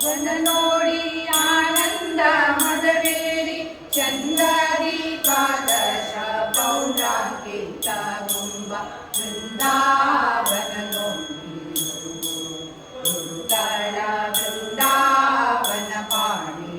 ವನ ನೋಡಿ ಆನಂದ ಮದವೇರಿ ಚಂದದಿ ದ್ವಾದಶ ಪೌರಾಂಕಿತ ಗುಂಬ ಬೃಂದಾವನ ನೋಡಿ ಗುರುಗಳ ಬೃಂದಾವನ ಪಾಣಿ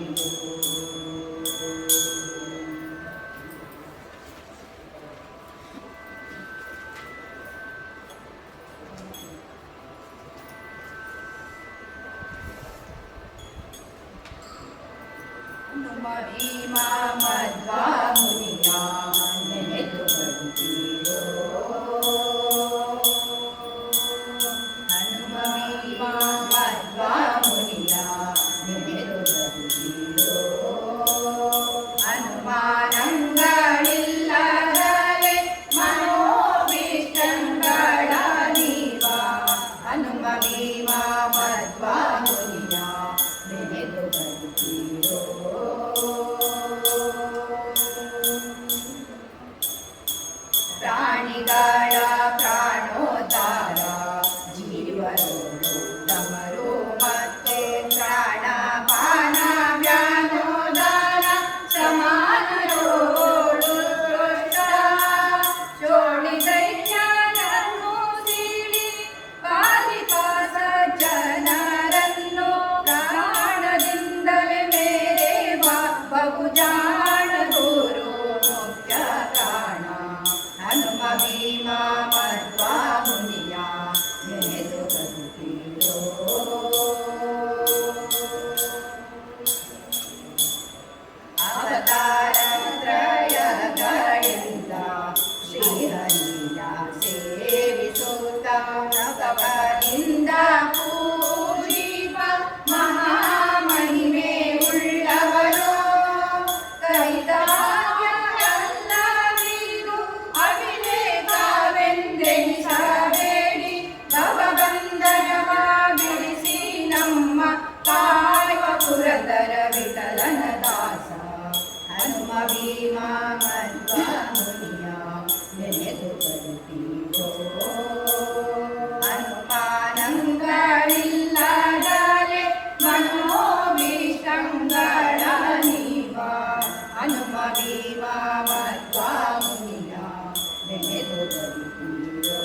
ಭೀಮಾ ಮಧ್ವಾ ಮುನಿಯ ನೆನೆದು ಬಂದಿರೋ ಹನುಮ ಭೀಮಾ ಮಧ್ವಾ ಮುನಿಯ ನೆನೆದು ಬಂದಿರೋ ಅನುಮಾನಗಳಿಲ್ಲದಲೆ ಮನೋವಿಷ್ಟಂಗಳ ನೀವ ಹನುಮ ಭೀಮಾ ಮಧ್ವಾ ಮುನಿಯ ನೆನೆದು ಬಂದಿರೋ ಪ್ರಾಣಿಗಳ ಪ್ರಾಣೋದ್ಧಾರ ಜೀವರೋಳು ತಮರು ಮತ್ತೆ ಪ್ರಾಣಪಾನ ವ್ಯಾನೋದಾನ ಸಮಾನರೋಳು ದೃಷ್ಟ ಚೋಳಿ ದೈತ್ಯರನ್ನು ಸೀಳಿ ಬಾಲಿಕಾ ಸಜ್ಜನರನ್ನು ಪ್ರಾಣದಿಂದಲೇ ಮೇರೆ ಬಹುಜಾಣ ಗುರು ಮುಖ್ಯ ಪ್ರಾಣ ಹನುಮ ಭೀಮಾ ಮಧ್ವಾ ಮುನಿಯ ನೆನೆದು ಬದುಕಿರೋ ಅವತಾರ ತ್ರಯಗಳಿಂದ ಶ್ರೀಹರಿಯ ಸೇವಿಸುತ್ತ ನಗವನಿಂದ ಪೂಜಿಪ ಮಹಾಮಹಿಮೆ ಉಳ್ಳವರು ಕೈದಾಗ್ಯಲ್ಲವಿದು ಅವಿವೇಕವೆಂದೆನಿಸಬೇಡಿ ಭವಬಂಧನವ ಬಿಡಿಸಿ ನಮ್ಮ ಕಾಯುವ ಪುರದರ ವಿಠಲನ ದಾಸ ಹನುಮ ಭೀಮಾ ಮಧ್ವಾ ಮುನಿಯ ನೆನೆದು ಬದುಕಿರೋ ಅನುಮಾನಗಳಿಲ್ಲದಲೆ ಮನೋಭೀಷ್ಟಂಗಳ ನೀವ ಹನುಮ ಭೀಮಾ ಮಧ್ವಾ ಮುನಿಯ ನೆನೆದು ಬದುಕಿರೋ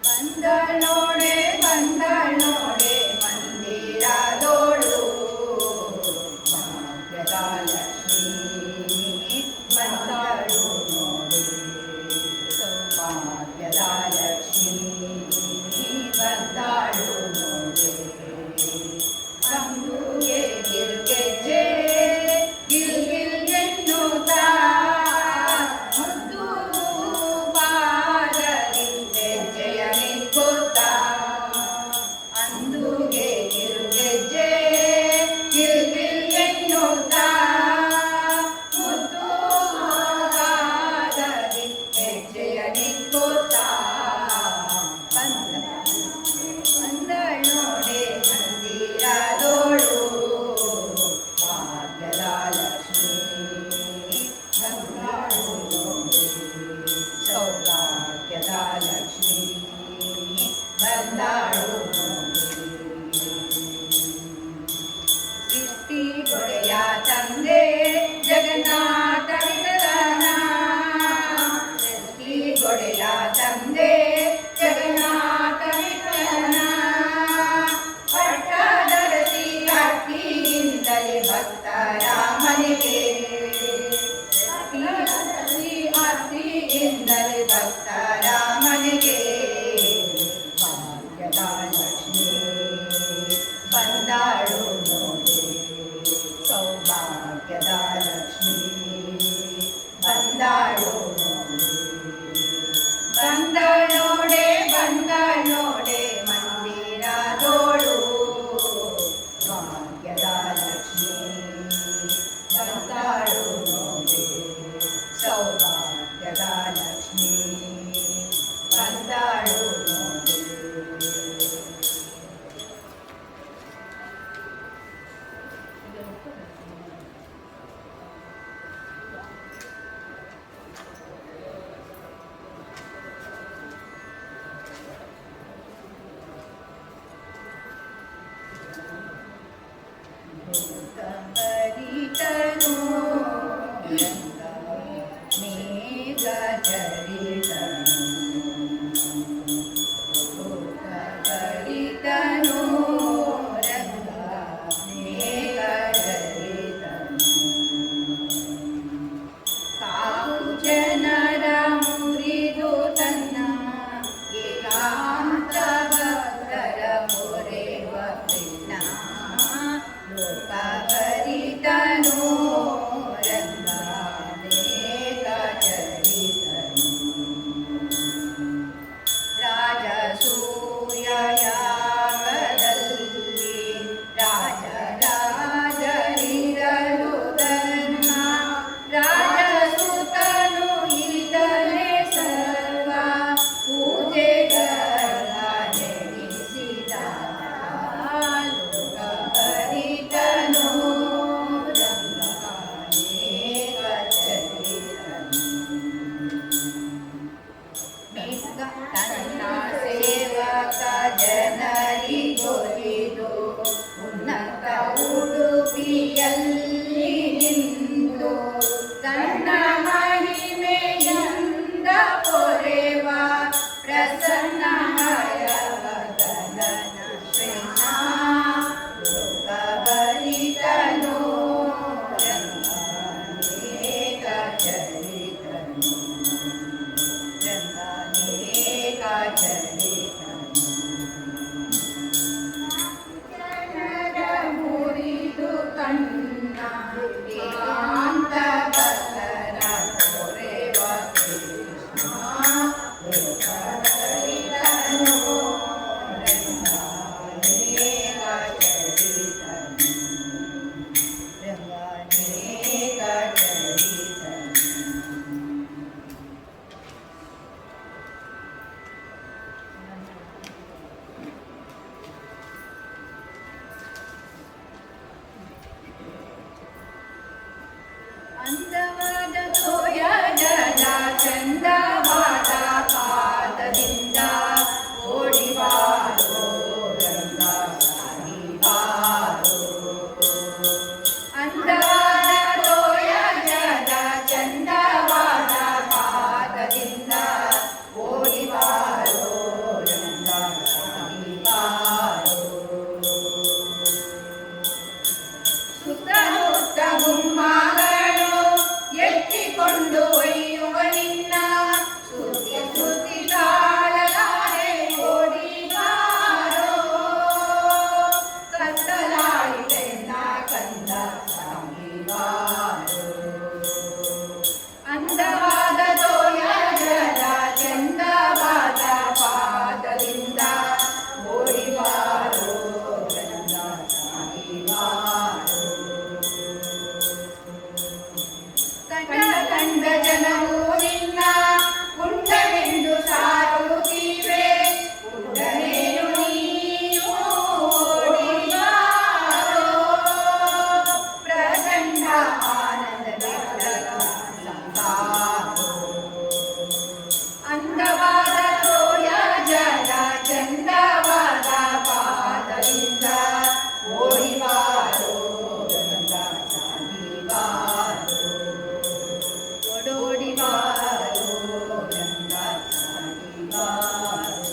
ಬಂದಳೋಡೆ ಬಂದಳೋಡೆ ಮಂದಿರದೋಳು ಭಾಗ್ಯದ ಲಕ್ಷ್ಮೀ ಬಂದಳು ನೋಡೆ ಸೌಭಾಗ್ಯದ ಲಕ್ಷ್ಮೀ ಬಂದಳು ನೋಡೆ ಬಂದುಗೆ ಗಿಲ್ಗೆಜ್ಜೆ ಗಿಲ್ ಗಿಲ್ ಎನ್ನುತ್ತಾ ಮುದ್ದು ಬಾರಲಿ ಹೆಜ್ಜೆಯ ನಿಕ್ಕುತ್ತಾ ಅಂದುಗೆ ಗಿಲ್ಗೆಜ್ಜೆ ಗಿಲ್ ಗಿಲ್ ಎನ್ನುತ್ತಾ ಮುದ್ದು ಬಾರಲಿ ಹೆಜ್ಜೆಯ ನಿಕ್ಕುತ್ತಾ ಬಂದಳೋಡೆ ಮಂದಿರದೋಳು ಭಾಗ್ಯದ ಲಕ್ಷ್ಮೀ ಬಂದಳು ನೋಡೆ ಸೌಭಾಗ್ಯದ ಲಕ್ಷ್ಮೀ ಬಂದಳು ನೋಡೆ ಸೃಷ್ಟಿ ಗೊಡೆಯ ತಂದೆ ಜಗನ್ನಾಥ ವಿಠಲನ ಸೃಷ್ಟಿ ಗೊಡೆಯ ತಂದೆ ಜಗನ್ನಾಥ ವಿಠಲನ ಪಟ್ಟದರಸಿ ಅಕ್ಕಿಯಿಂದಲೇ ಭಕ್ತರ ಮನೆಗೆ ಅಕ್ಕಿಯಿಂದಲೇ ಭಕ್ತರ ಮನೆಗೆ ಭಾಗ್ಯದ ಲಕ್ಷ್ಮೀ ಬಂದಾಳು ನೋಡೆ ಸೌಭಾಗ್ಯದ ಲಕ್ಷ್ಮೀ ಬಂದಾಳು ಬಂದಳೋಡೆ ಬಂದಳೋಡೆ ಮಂದಿರದೋಳು ಭಾಗ್ಯದ ಲಕ್ಷ್ಮೀ ಬಂದಳು ನೋಡೆ ಸೌಭಾಗ್ಯದ ಲಕ್ಷ್ಮೀ ಬಂದಳು ನೋಡೆ ಭೂತಪರಿತನೋ ರಂಗ ಮೇಘಚರಿತನೋ ಭೂತಪರಿತನೋ ರಂಗ ಮೇಘಚರಿತನೋ ಕಾವು ಜನರ ಮುರಿದು ತನ್ನ ಏಕಾಂತ ಭಕ್ತರ ಮೊರೆವ ಕೃಷ್ಣ ಲೋಕಪರಿತನೋ ರಂಗ ಮೇಘಚರಿತನೋ ರಾಜಸೂಯಯಾಗದಲ್ಲಿ ರಾಜರಾಜರಿರಲು ಧರ್ಮ ರಾಜಸುತನು ಇದ್ದನೆ ಸರ್ವ ಪೂಜೆಗಳ ನೆನೆಸಿದ ಲೋಕಪರಿತನೋ ರಂಗ ಮೇಘಚರಿತನೋ ಮೇಘ ತನ್ನ ಸೇವಕ ಜನರಿಗೊಲಿದು ಉನ್ನತ ಉಡುಪಿಯಲ್ಲಿ ನಿಂತು ತನ್ನ ಮಹಿಮೆಯಿಂದ ಪೊರೆವ ಪ್ರಸನ್ನ ಹಯವದನ ಶ್ರೀನ ಲೋಕಪರಿತನೋ ರಂಗ ಮೇಘಚರಿತನೋ ಜನರ ಮುರಿದು ಕಣ್ಣ ಏಕಾಂತ ಭಕ್ತರ ಮೊರೆವ ಕೃಷ್ಣ ಲೋಕಪರಿತನೋ ರಂಗ ಮೇಘಚರಿತನೋ ರಂಗ ಮೇಘಚರಿತನೋ ಅಂದವಾದ ತೋಯ ಜಲ ಚಂದವಾದ ಪಾದದಿಂದ ಓಡಿಬಾರೋ ರಂಗ ಸಾಗಿಬಾರೋ ಅಂದವಾದ ತೋಯ ಜಲ ಚಂದ ಚಂದ ಜನವು ನಿನ್ನ ಕುಂಡವೆಂದು ಸಾರುತ್ತಿವೆ ಕುಂಡನೇನು ನೀನು ಓಡಿ ಬಾರೋ ಪ್ರಚಂಡ ಆನಂದದ ಸಂಸಾರೋ ಅಂದವಾದ ತೋಯ ಜಲ ಚಂದವಾದ ಪಾದದಿಂದ ಓಡಿ ಬಾರೋ ಗಂಗ ಸಾಗಿ ಬಾರೋ ಓಡೋಡಿ ಬಾರೋ ಗಂಗ ಸಾಗಿ ಬಾರೋ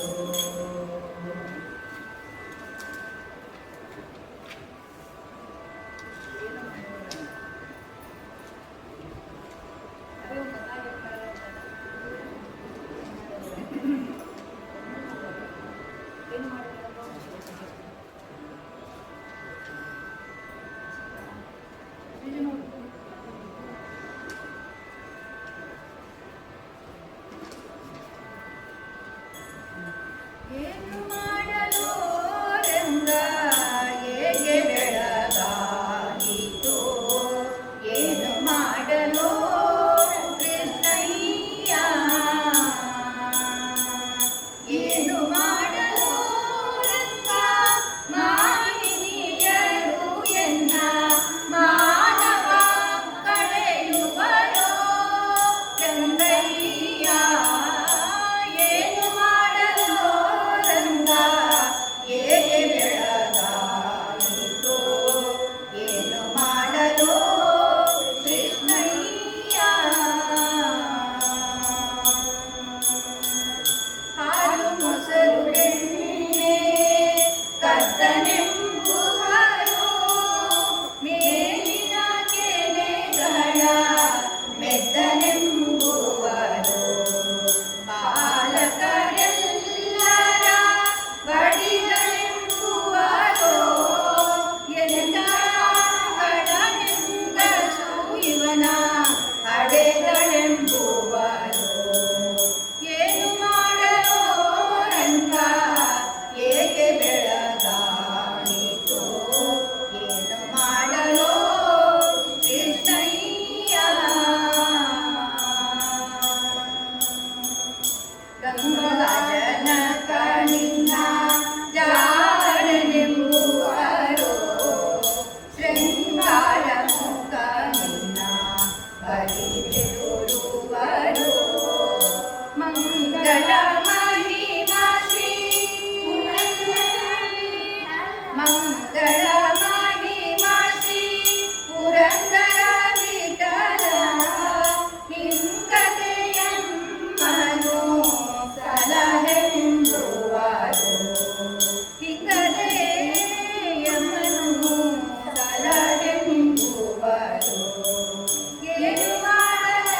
ಏನು ಮಾಡಲು ರಂಗ ಹೇಗೆ ಬೆಳಗಾಯಿತು ಏನು ಮಾಡಲು ಕೃಷ್ಣಯ್ಯ ಏನು ಮಾಡಲು ರಂಗ ಮಾನಿನಿಯರು ಎನ್ನ ಮಾನವ ಕಳೆಯುವರು ರಂಗಯ್ಯ ಏನು ಮಾಡಲು ರಂಗ ಹೇಗೆ ಬೆಳಗಾಯಿತು ಏನು ಮಾಡಲು ಕೃಷ್ಣಯ್ಯ ಹಾಲು ಮೊಸರು ಬೆಣ್ಣೆ ಕರ್ತನೆಂಬುವರು ಮೇಲಿನ ಕೆನೆಗಳ ಮೆತ್ತನೆಂಬುವರು ಬಾಲಕರೆಲ್ಲರ ಬಡಿಗಳೆಂಬುವರು ಎಲೆಗಳೆಂದಸು ಇವನ ಅಡೆಗಳೆಂಬುವರು ಏನು ಮಾಡಲು ರಂಗ ಏಕೆ ಬೆಳಗಾಯಿತು ಏನು ಮಾಡಲು ಕೃಷ್ಣಯ್ಯ ಗಂಗಾಜನ ಕಣಿನ ಜಾಡನೆಂಬುವರು ಶೃಂಗಾರ ಮುಖ ನಿನ್ನ ಬಲಿದೆದುರುವರು ಮಂಗಳ ಮಹಿಮಾ ಶ್ರೀ ಮಂಗಳ ಮಹಿಮಾ ಶ್ರೀ ಪುರಂದರ ವಿಠಲ ಹಿಂಗದೆಯಮ್ಮನು ಸಲಹೆಂಬುವರು ಹಿಂಗದೆಯಮ್ಮನು ಸಲಹೆಂಬುವರು ಏನು ಮಾಡಲು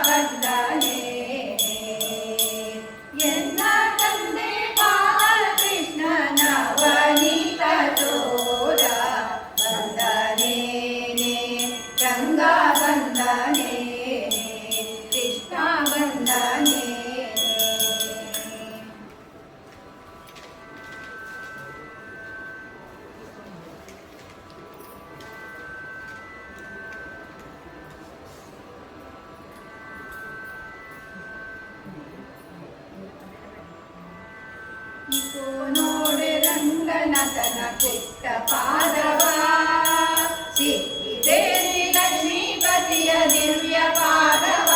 ಬಂದನೆ ಎನ್ನ ತಂದೆ ಬಾಲಕೃಷ್ಣನ ವನಿತ ತೋರ ಬಂದನೆ ರಂಗ ಬಂದನೆ ಕೃಷ್ಣ ಬಂದನೆ ನೋಡೆ ರಂಗನಾಥನ ಪುಟ್ಟ ಪಾದವ ಸಿಕ್ಕಿದೆ ಲಕ್ಷ್ಮೀಪತಿಯ ದಿವ್ಯ ಪಾದವ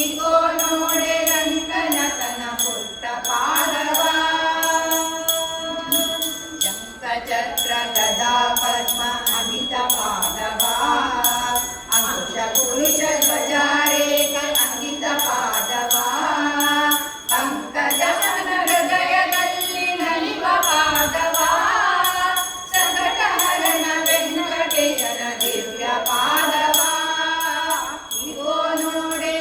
ಇಗೋ ನೋಡೆ ರಂಗನಾಥನ ಪುಟ್ಟ ಪಾದವ ಶಂಖ ಚಕ್ರ ಗದಾ ಪದ್ಮ ಅಮಿತ ಪಾದವ ಅಂಕುಶ ಪುರುಷ ಧ್ವಜಾರೇಖ ಅಂಕಿತ ಪಾದವ ಪಂಕಜ ಹೃದಯದಲ್ಲಿ ನಲಿವ ಪಾದವ ಸಂಕಟಹರಣ ವೆಂಕಟೇಶನ ದಿವ್ಯ ಪಾದವ ಇಗೋ ನೋಡೆ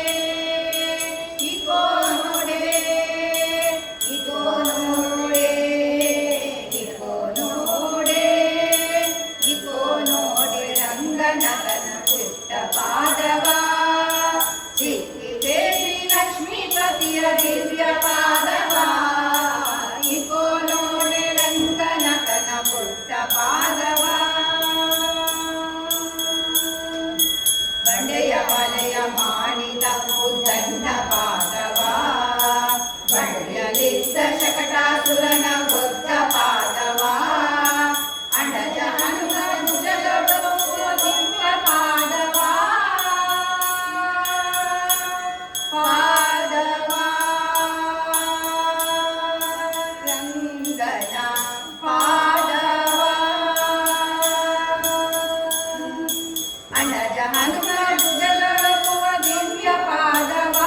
ಇಗೋ ನೋಡೆ ಇಗೋ ನೋಡೆ ಇಗೋ ನೋಡೆ ಇಗೋ ನೋಡೆ ರಂಗನಾಥನ ಪುಟ್ಟ ಪಾದವ ಸಿಕ್ಕಿದೆ ಶ್ರೀ ಲಕ್ಷ್ಮೀಪತಿಯ ದಿವ್ಯ ಪಾದವ ಇಗೋ ನೋಡೆ ರಂಗನಾಥನ ಪುಟ್ಟ ಪಾದವ ಬಂಡೆಯ ವಲಯ ಮಾಡಿದ ಉದ್ದಂಡ ಪಾದವ ಬಳ್ಳಿಯಲಿದ್ದ ಶಕಟಾಸುರನ ಬುದ್ಧ ಪಾದವ ಅಂಡಜ ಹನುಮ ಭುಜದೊಡಗು ದಿವ್ಯ ಪಾದವ ಪಾದವ ರಂಗನ ಪಾದವ ಅಂಡಜ ಹನುಮ ಭುಜದೊಳಗುವ ದಿವ್ಯ ಪಾದವ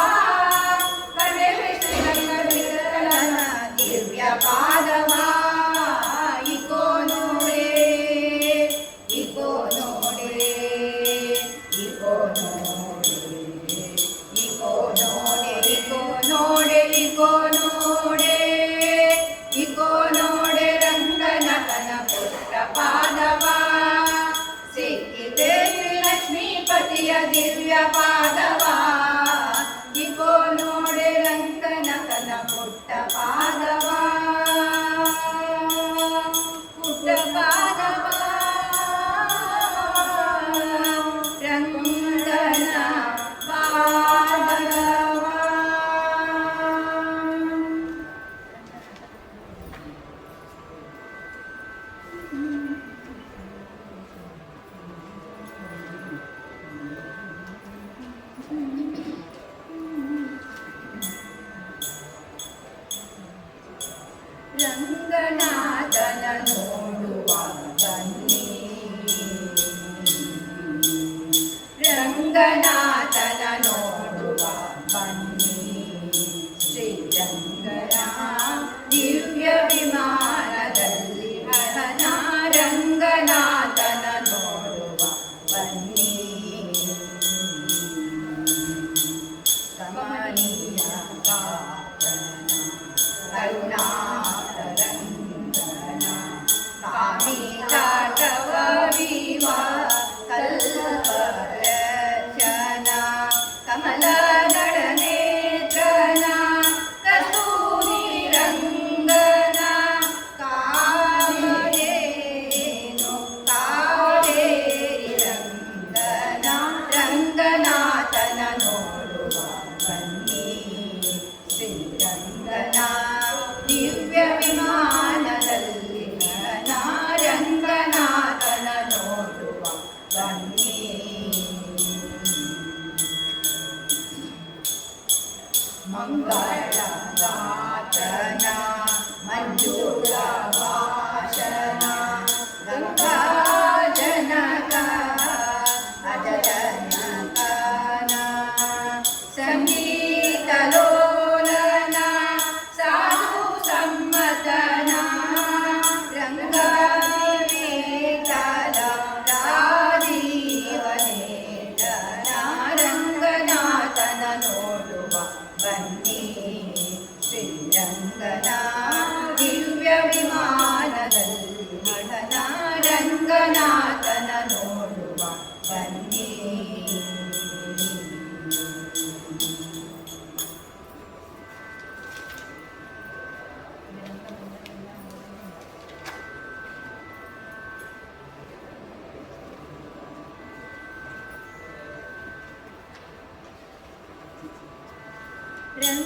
ಕಡೆವೆ ಶ್ರೀರಂಗವಿಠಲನ ದಿವ್ಯ ಪಾದವ ಇಗೋ ನೋಡೆ ಇಗೋ ನೋಡೆ ಇಗೋ ನೋಡೆ ಇಗೋ ನೋಡೆ ಇಗೋ ನೋಡೆ ಇಗೋ ನೋಡೆ ಇಗೋ ನೋಡೆ ರಂಗನಾಥನ ಪುಟ್ಟ ಪಾದವ ಸಿಕ್ಕಿದೆ ಲಕ್ಷ್ಮೀಪತಿಯ ದಿವ್ಯ ಪಾದವ ಇಗೋ ನೋಡೆ ರಂಗನಾಥನ ಪುಟ್ಟ ಪಾದವ ಪುಟ್ಟ ಪಾದವ ರಂಗನ ಪಾದವ ರಂಗನಾಥನ ನೋಡುವ ಬನ್ನಿ ರಂಗನಾಥನ ನೋಡುವ ಬನ್ನಿ ಶ್ರೀರಂಗನ ದಿವ್ಯ ವಿಮಾನದಲ್ಲಿ ಹರನ ರಂಗನಾಥನ ನೋಡುವ ಬನ್ನಿ ಕಮನೀಯ ಕಾತನ ಕರುಣಾತರಂಗನ ಕಾಮಿತಾಟವೀವ ಕಲ್ಪರಚನ ಕಮಲ ನಡನೇತ್ರನ ಕಸ್ತೂರಿ ರಂಗನ ಕಾವೇರೇನು ಕಾವೇರಿ ರಂಗನ ರಂಗನಾಥನ ನೋಡುವ ಬನ್ನಿ ಶ್ರೀರಂಗನ ದಿವ್ಯ ವಿಮಾನದಲ್ಲಿ ರಂಗನಾಥನ ನೋಡುವ ಬನ್ನಿ ಮಂಗಳ ಗಾತನ ಮಂಜುಳ ಭಾಷಣ ಗಂಗಾ ಜನಕ ಅಜಜನಕನ ಸಂಗೀತ ಲೋಲನ ಸಾಧು ಸಮ್ಮತನ ರಂಗವೇತಲ ರಾಜೀವನೇತನ ರಂಗನಾಥ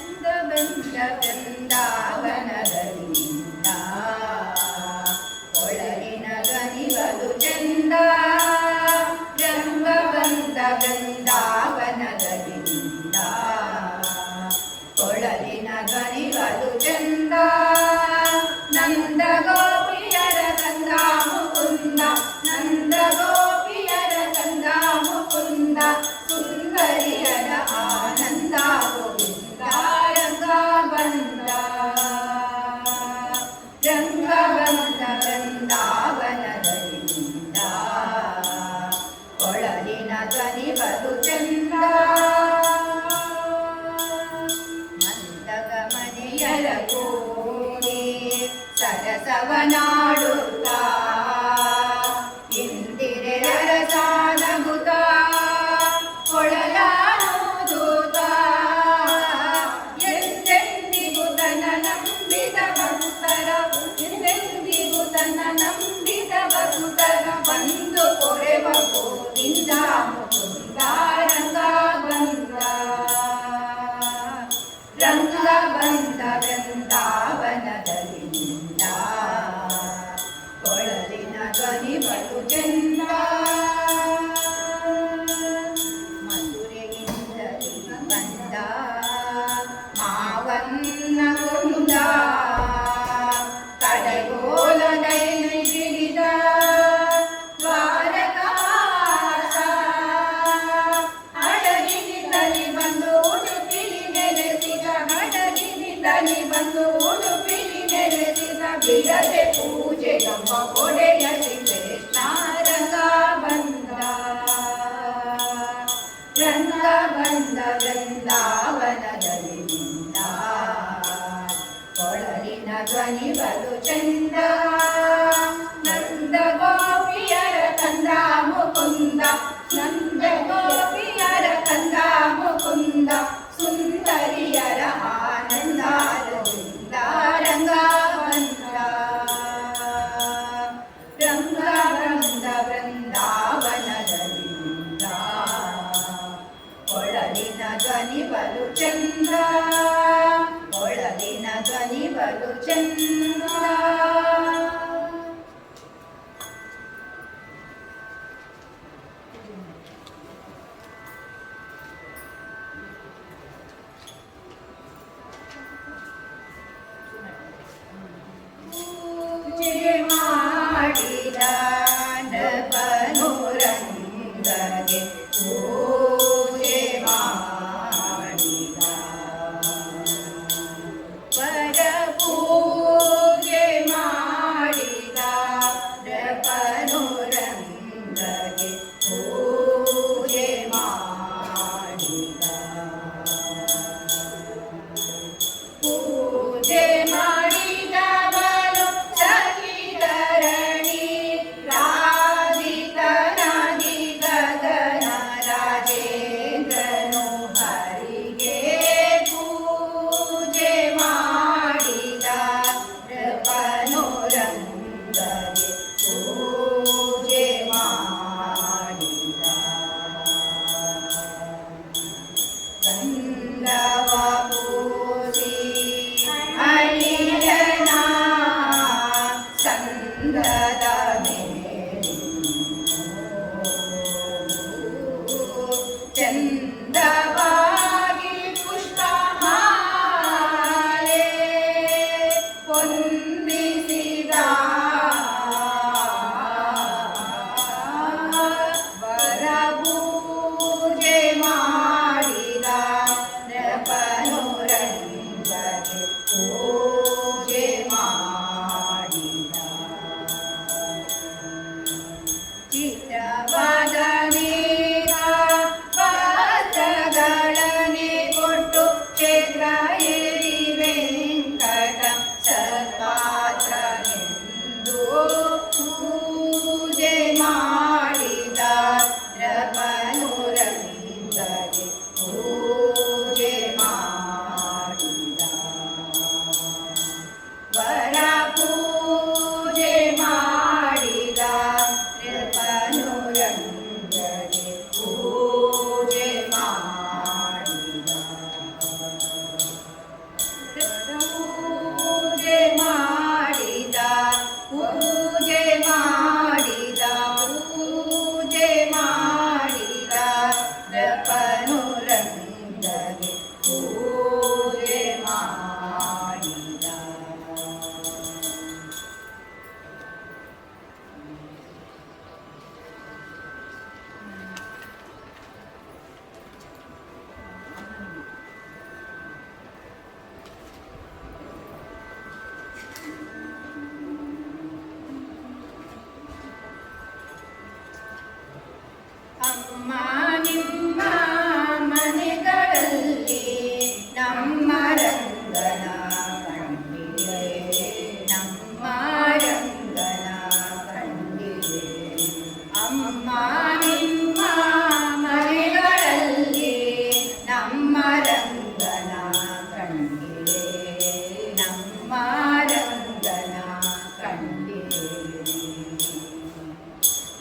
ಬಂದ ಬೃಂದಾವನದಲ್ಲಿಂದ ಕೊಳಲಿನ ಧ್ವನಿಗಳು ಚಂದ ರಂಗ ಬಂದ ಬೃಂದಾವನದಲ್ಲಿಂದ ಕೊಳಲಿನ ಧ್ವನಿಗಳು ಚಂದ ನಂದ ಗೋಪಿಯರ ಕಂದ ಮುಕುಂದ ನಂದ ಗೋಪಿಯರ ಕಂದ ಮುಕುಂದ ಸುಂದರಿಯರ ಆನಂದ ಗೋವಿಂದ ರಂಗ ಬಂದ ಬೃಂದಾವನದಲ್ಲಿಂದ ಕೊಳಲಿನ ಧ್ವನಿ ಬಲು ಚಂದ ಮಂದಗಮನಿಯರ ಕೂಡಿ ಸರಸವನಾಡುತ್ತ ಇಂದಿರೆಯರ ಸಾನಗುತ್ತ ಕೊಳಲಾನುದೂತ ಎಂದೆಂದಿಗೂ ತನ್ನ ನಂಬಿದ ಭಕ್ತರ ಎಂದೆಂದಿಗೂ ತನ್ನ ನಂಬಿದ ಭಕ್ತರ ಬಂದು ಕೊರೆವ ಗೋವಿಂದ ಮುಕುಂದ ರಂಗ ಬಂದ ಬೃಂದಾವನದಲ್ಲಿಂದ ಕೊಳಲಿನ ಧ್ವನಿ ಬಲು ಚಂದ ಮಧುರೆಯಿಂದಲೇ ಬಂದ ಮಾವನ್ನ ಕುಂದ ಕಡೆಗೋಲನೈ ಹಿಡಿದ ದ್ವಾರಕಾಸ ಹಡಗಿನಿಂದಲೇ ಬಂದು ಉಡುಪಿಲಿ ನೆಲೆಸಿದ ಹಡಗಿನಿಂದಲೇ ಬಂದು ಉಡುಪಿಲಿ ನೆಲೆಸಿದ ಬಿಡದೆ ಪೂಜೆ ಗಮ್ಮ ಒಡೆಯ ಶ್ರೀಕೃಷ್ಣ ರಂಗ ಬಂದ ಬೃಂದಾವನದಲ್ಲಿಂದ ಕೊಳಲಿನ ಧ್ವನಿ ಬಲು ಚಂದ ನಂದ ಗೋಪಿಯರ ಕಂದ ಮುಕುಂದ ನಂದ ಗೋಪಿಯರ ಕಂದ ಮುಕುಂದ ಸುಂದರಿಯರ ಆನಂದ ಗೋವಿಂದ ರಂಗ ಬಂದ ಬೃಂದಾವನದಲ್ಲಿಂದ ಕೊಳಲಿನ ಧ್ವನಿ ಬಲು ಚಂದ ಕೊಳಲಿನ ಧ್ವನಿ ಬಲು ಚಂದ ಮಾಡಿದ ನೃಪನುರಂಗಗೆ ಪೂಜೆ ಮಾಡಿದ ಪರ ಪೂಜೆ ರಂಗನ ಕಂಡಿರೆ ನಮ್ಮ ರಂಗನ ಕಂಡಿರೆ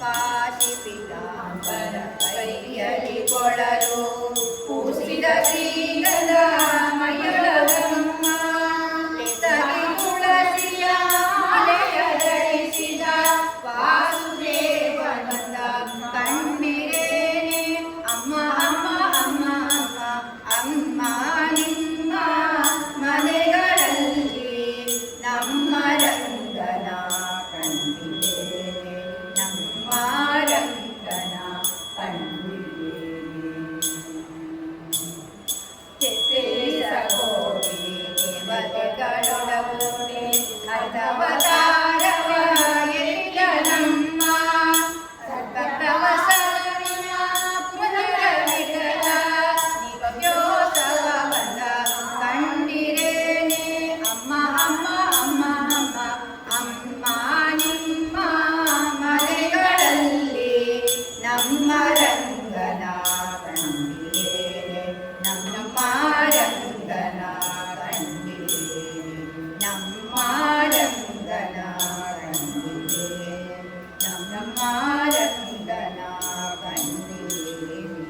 ಕಾಶಿ ಪೀತಾಂಬರ ಕೈಯಲ್ಲಿ ಕೊಳಲು ಪೂಸಿದ ಶ್ರೀಗಂಧ ಮಯಳಗಮ್ಮ ತುಳಸಿಯ ಮಾಲೆಯ ಧರಿಸಿದ ವಾಸುದೇವನಂದ ಕಂಡಿರೇನೆ ಅಮ್ಮ ಅಮ್ಮ ಅಮ್ಮ ಅಮ್ಮ ಅಮ್ಮ ನಿಮ್ಮ ಮನೆಗಳಲ್ಲಿ ನಮ್ಮ ರಂಗನ ಕಂಡಿರೇನೆ ನಮ್ಮ ರಂಗನ ಕಂಡಿರೇನೆ ಸಗೋಡಿ ದೇವತೆಗಳೊಡಗೂಡಿ ಅರ್ಧವತಾರವ ಎರಿಯ ನಮ್ಮ ಸರ್ವಪ್ರವಸವಿನ ಪುನರ ವಿಠಲ ನಿವಯೋತ್ಸವವನ್ನ ಕಂಡಿರೇನೆ ಅಮ್ಮ ಅಮ್ಮ ಅಮ್ಮ ಅಮ್ಮ ಅಮ್ಮ ನಿಮ್ಮ ಮನೆಗಳಲ್ಲಿ ನಮ್ಮ ರಂಗನ ಕಂಡಿರೇನೆ ನಮ್ಮ ರಂಗನ ಕಂಡಿರೇನೆ ನಮ್ಮ ರಂಗನ ಕಂಡಿರೇನೆ ನಮ್ಮ ರಂಗನ ಕಂಡಿರೇನೆ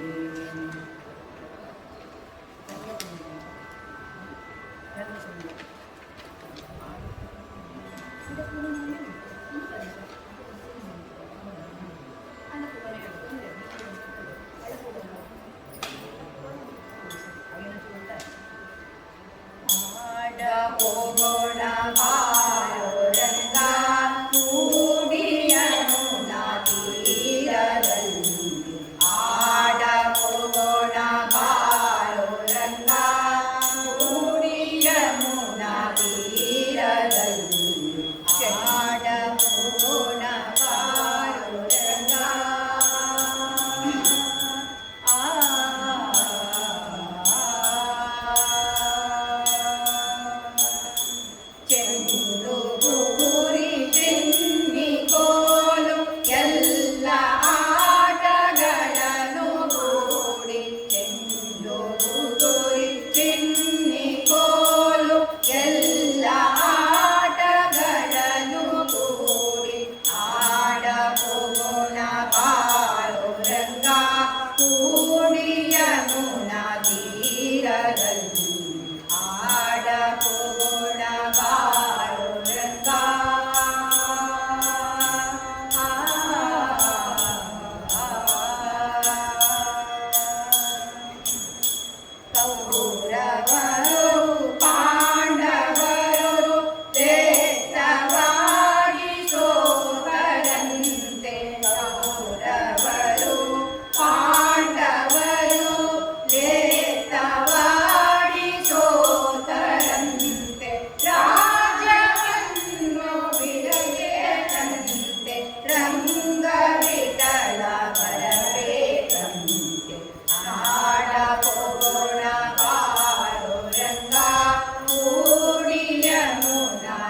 ಆಡ ಹೋಗೋಣ ಬಾರೋ ರಂಗ ಕೂಡಿಯನು ತೀರದಲ್ಲಿ ಆಡ ಹೋಗೋಣ ಬಾರೋ ರಂಗ ಕೂಡಿಯನು ತೀರದಲ್ಲಿ ಆಡ ಹೋಗೋಣ ಬಾರೋ ರಂಗ ಚೆಂಡು ಬುಗುರಿ ಚಿನ್ನಿ ಕೋಲು ಎಲ್ಲ ಆಟಗಳನ್ನು ಕೂಡಿ ಚೆಂಡು ಬುಗುರಿ ಚಿನ್ನಿ ಕೋಲು ಎಲ್ಲ ಆಟಗಳನ್ನು ಕೂಡಿ ಆಡ ಹೋಗೋಣ ಬಾರೋ ರಂಗ ಕೂಡಿಯ ತೀರದಲ್ಲಿ ಆಡ ಹೋಗೋಣ ಬಾರೋ ರಂಗ ಕೌರವರು ಪಾಂಡವರು ಶ್ರೇಷ್ಠವಾಗಿ ಸೋತರಂತೆ ಕೌರವರು ಪಾಂಡವರು ಶ್ರೇಷ್ಠವಾಗಿ ಸೋತರಂತೆ ರಾಜವನ್ನು ಬಿಡಬೇಕಂತೆ ರಂಗ ವಿಠಲ ಬರಬೇಕಂತೆ ಆಡ ಹೋಗೋಣ ಬಾರೋ ರಂಗ ಕೂಡಿಯ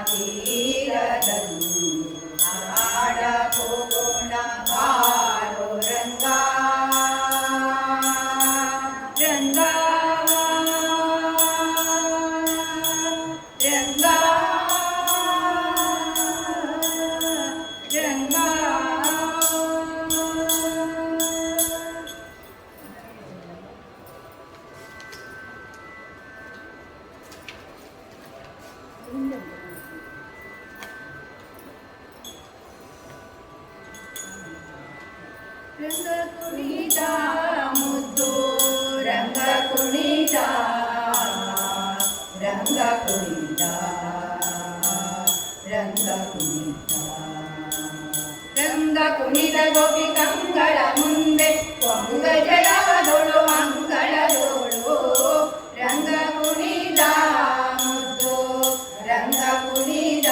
ತೀರದಲ್ಲಿ ಆಡ ಹೋಗೋಣ ಬಾರೋ ರಂಗ ರಂಗ ರಂಗ ರಂಗ ರಂಗ ಕುಣಿತ ಮುದ್ದು ರಂಗ ಕುಣಿತ ರಂಗ ಕುಣಿತ ರಂಗ ಕುಣಿತ ರಂಗ ಕುಣಿತ ಗೋಪಿ ಕಂಗಳ ಮುಂದೆ ಕೊಂಗ ಜಲವದೊಳು ಅಂಗಳದೋಳು ರಂಗ ಕುಣಿತ ಮುದ್ದು ರಂಗ ಕುಣಿತ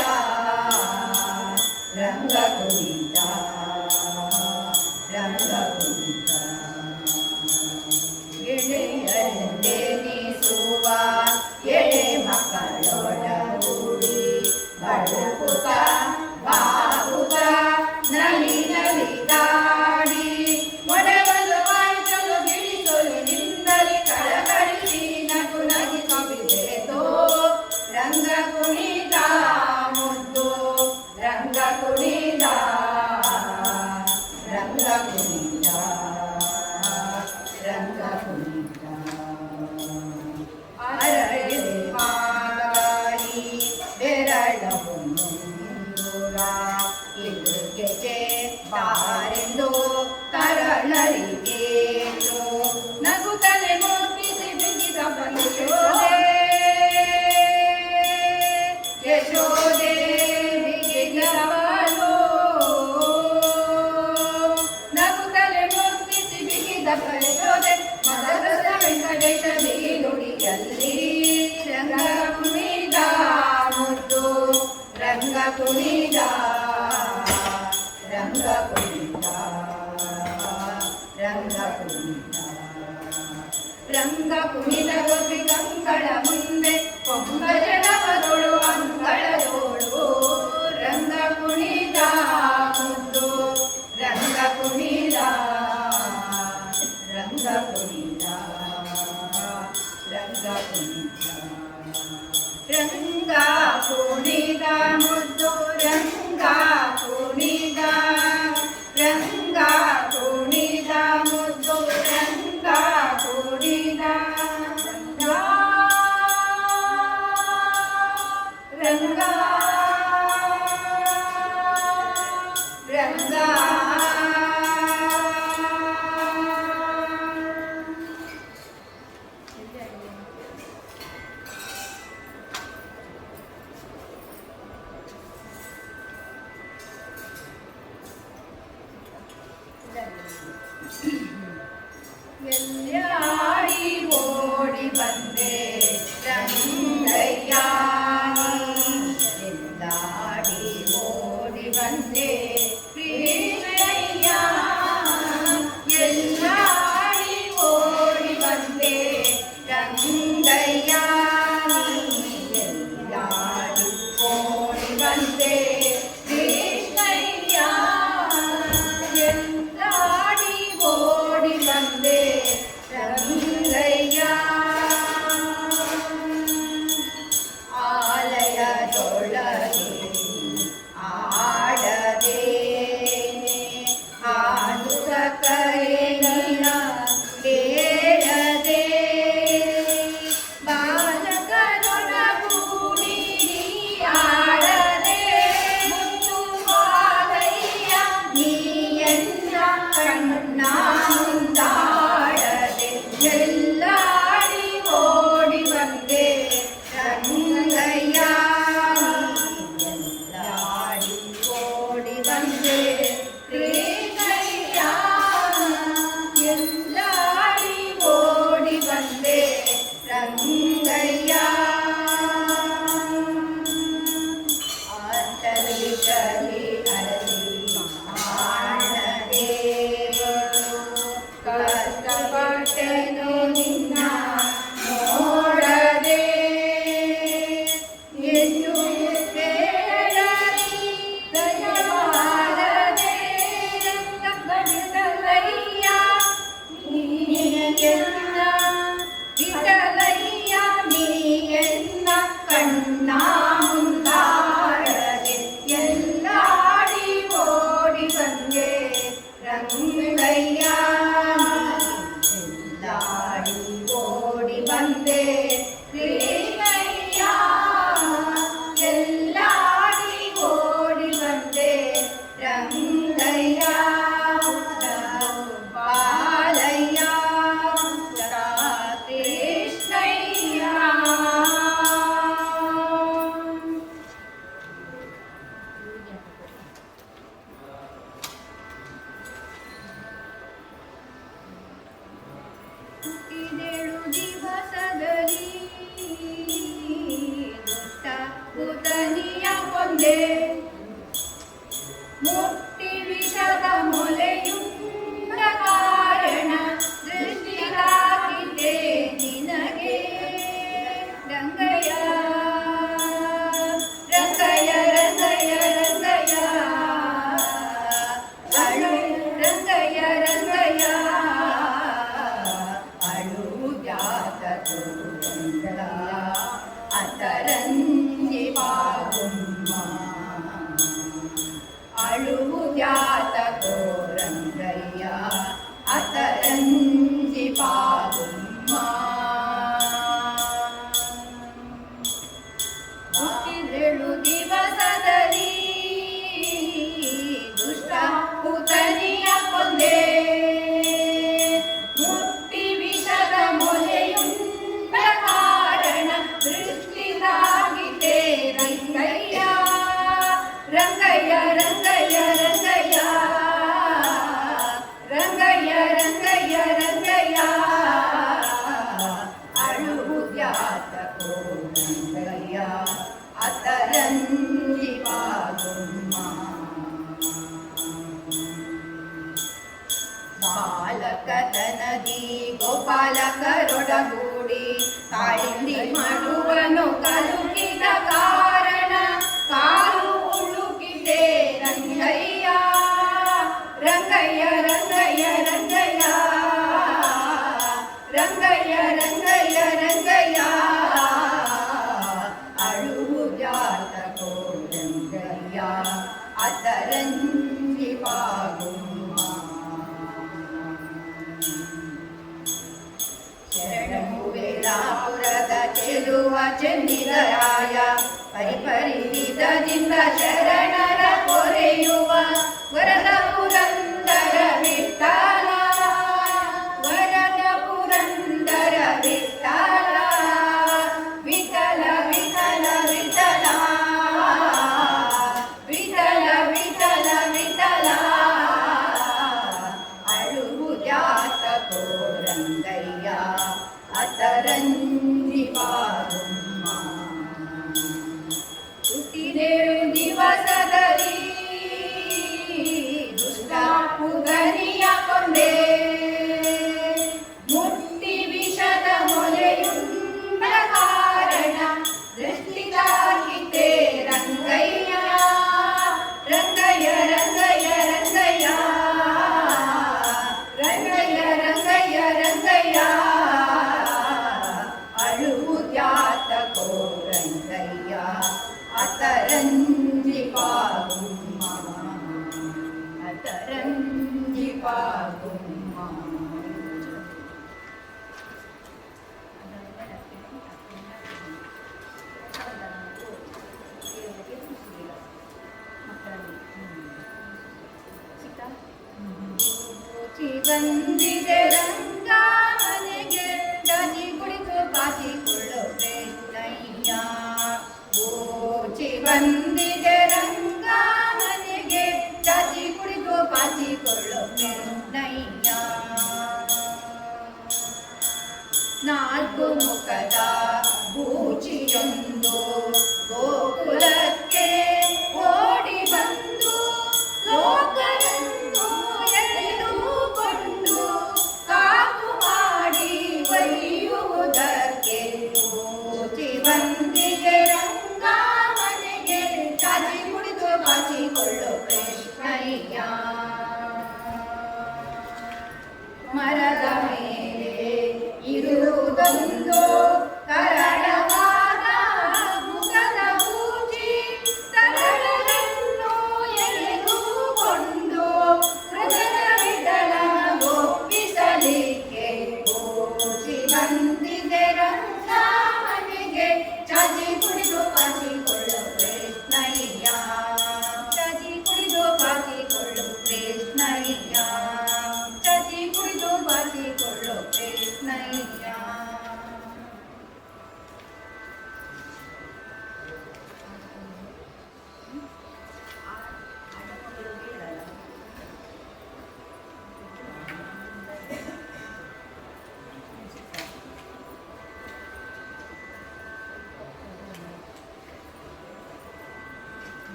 ರಂಗ ಕುಣಿತ ರಂಗ ಕುಣಿತ ರಂಗ ಕುಣಿದ ಮುದ್ದು ರಂಗ ಕುಣಿದ ರಂಗ ಕುಣಿದ ಮುದ್ದು ರಂಗ ಕುಣಿದ ರಂಗ ರಂಗ ಎಲ್ಲಾಡಿ ಓಡಿ ಬಂದೆ ರಂಗಯ್ಯ ಎಲ್ಲಾಡಿ ಓಡಿ ಬಂದೆ ಕೃಷ್ಣಯ್ಯ ಎಲ್ಲಾಡಿ ಓಡಿ ಬಂದೆ ರಂಗಯ್ಯ ಎಲ್ಲಾಡಿ ಓಡಿ ಬಂದೆ ಕೃಷ್ಣಯ್ಯ ಎಲ್ಲಾಡಿ ಓಡಿ ಬಂದೆ ರಂಗಯ್ಯ ಆಲಯದೊಳಗೆ ಆಡದೇನೆ ಆಡುತ್ತ ಕರೆಯ ಕೇಳದೆ ಬಾಲಕರೊಡಗೂಡಿ ಆಡದೆ ಮುತ್ತು ಬಾಲಯ್ಯ ನೀಯನ್ನ ಕಣ್ಣ ಮುಂದಾಡದೆ ಎಲ್ಲಾಡಿ ಓಡಿ ಬಂದೆ ರಂಗಯ್ಯ ಎಲ್ಲಾಡಿ ಓಡಿ ಬಂದೆ ಕೃಷ್ಣಯ್ಯ ಎಲ್ಲಾಡಿ ಓಡಿ ಬಂದೆ ರಂಗಯ್ಯ ಆಟಲಿ ಕಲಿ ಅರಳಿ ಮಾಡದೇವರು ಕಷ್ಟಪಟ್ಟೆನು ನಿನ್ನ ನೋಡದೆ ಎಂದು ಕೇಳಲಿ ದಯಮಾಡದೆ ಗಡಿದಲಯ್ಯ ನೀಯನ್ನ ಇಡಲಯ್ಯ ನೀಯನ್ನ ಕಣ್ಣ ಮುಂದಾಡದೆ ಎಲ್ಲಾಡಿ ಓಡಿ ಬಂದೆ ರಂಗಯ್ಯ ಎಲ್ಲಾಡಿ ಓಡಿ ಬಂದೆ ಕೃಷ್ಣಯ್ಯ ಎಲ್ಲಾಡಿ ಓಡಿ ಬಂದೆ ರಂಗಯ್ಯ ಬಾಲಯ್ಯ ಕೃಷ್ಣಯ್ಯ ಹುಟ್ಟಿದೆಳು ದಿವಸದಲ್ಲಿ ದುಷ್ಟ ಪುತನಿಯ ಕೊಂದೆ ಮುಟ್ಟಿ ವಿಷದ ಮೊಲೆಯುಂಡ ಕಾರಣ ದೃಷ್ಟಿಗಾಗಿದೆ ನಿನಗೆ ರಂಗಯ್ಯ ರಂಗಯ್ಯ ರಂಗಯ್ಯ ರಂಗಯ್ಯ ಅಳು ರಂಗಯ್ಯ ರಂಗಯ್ಯ ಅಳುಜಾತೋ ರಂಗ ಅತರಂಜಿ ಬಾಗುಮ್ಮ ಅಳುಜಾತೋ ರಂಗಯ್ಯ ಅತರಂಜಿ ಬಾಗುಮ್ಮ ಹುಟ್ಟಿದೆಳು ದಿವಸದಲ್ಲಿ ದುಷ್ಟ ಪುತನಿಯ ಕೊಂದೆ ಮುಟ್ಟಿ ವಿಷದ ಮೊಲೆಯುಂಡ ಕಾರಣ ದೃಷ್ಟಿದಾಗಿದೆ ರಂಗಯ್ಯ ರಂಗಯ್ಯ ರಂಗಯ್ಯ ರಂಗಯ್ಯ ರಂಗಯ್ಯ ರಂಗಯ್ಯ ರಂಗಯ್ಯ ಅಳುಜಾತಕೋ ರಂಗಯ್ಯ ಅತರಂಜಿ ಬಾಗುಮ್ಮ ಬಾಲಕತನದಿ ಗೋಪಾಲಕರೊಡಗೂಡಿ ಕಾಳಿಂದಿ ಮಾಡುವನು ಕಲುಕಿದ ಕಾರಣ ಕಾಲು ಉಳುಕಿದೆ ರಂಗಯ್ಯ ರಂಗಯ್ಯ ರಂಗಯ್ಯ ರಂಗಯ್ಯ ರಂಗಯ್ಯ ರಂಗಯ್ಯ ರಂಗಯ್ಯ ಪೊರೆಯುವ ಚೆನ್ನಿಗರಾಯ ಪರಿಪರಿವಿಧದಿಂದ ಶರಣರ ಪೊರೆಯುವ ವರದ ಪುರಂದರ ವಿಠಲ ವರದ ಪುರಂದರ ವಿಠಲ ವಿಠಲ ವಿಠಲ ವಿಠಲ ವಿಠಲ ವಿಠಲ ವಿಠಲ ಅಳುವುದ್ಯಾತ ಕೋರಂಗಯ್ಯ ಅತರಂಜಿ ಬಾರುಮ್ಮ ಹುಟ್ಟಿದೇಳು ದಿವಸದಲ್ಲಿ ದುಷ್ಟ ಪುದರಿಯ ಕೊಂಡೆ ಮುಟ್ಟಿ ವಿಷದ ಮೊಲೆಯುಂಡ ಕಾರಣ ದೃಷ್ಟಿಗಾಗಿದ್ದೆ ರಂಗಯ್ಯ ರಂಗಯ್ಯ ರಂಗಯ್ಯ ರಂಗಯ್ಯ ರಂಗಯ್ಯ ರಂಗಯ್ಯ ರಂಗಯ್ಯ ಅಳುವುದ್ಯಾತ ಕೋರಂಗಯ್ಯ ಅತರಂಜಿ ಪಾಗುಮ್ಮ ಅತರಂಜಿ ಪಾಗುಮ್ಮ. ಬಂದಿದೆ ರಂಗ ಮನೆಗೆ ದಾಜಿ ಕುಳಿತು ಬಾಚಿಕೊಳ್ಳೋ ಕೃಷ್ಣಯ್ಯ ಓಚಿ ಬಂದಿದೆ ರಂಗ ಮನೆಗೆ ದಾಜಿ ಕುಳಿತು ಬಾಚಿಕೊಳ್ಳೋ ಕೃಷ್ಣಯ್ಯ ನಾಲ್ಕು ಮುಖದ ಬೂಚಿಯೊಂದು ಗೋಕುಲಕ್ಕೆ ಓಡಿ ಬಂದು ಲೋಕರನ್ನು ಎಳೆದುಕೊಂಡು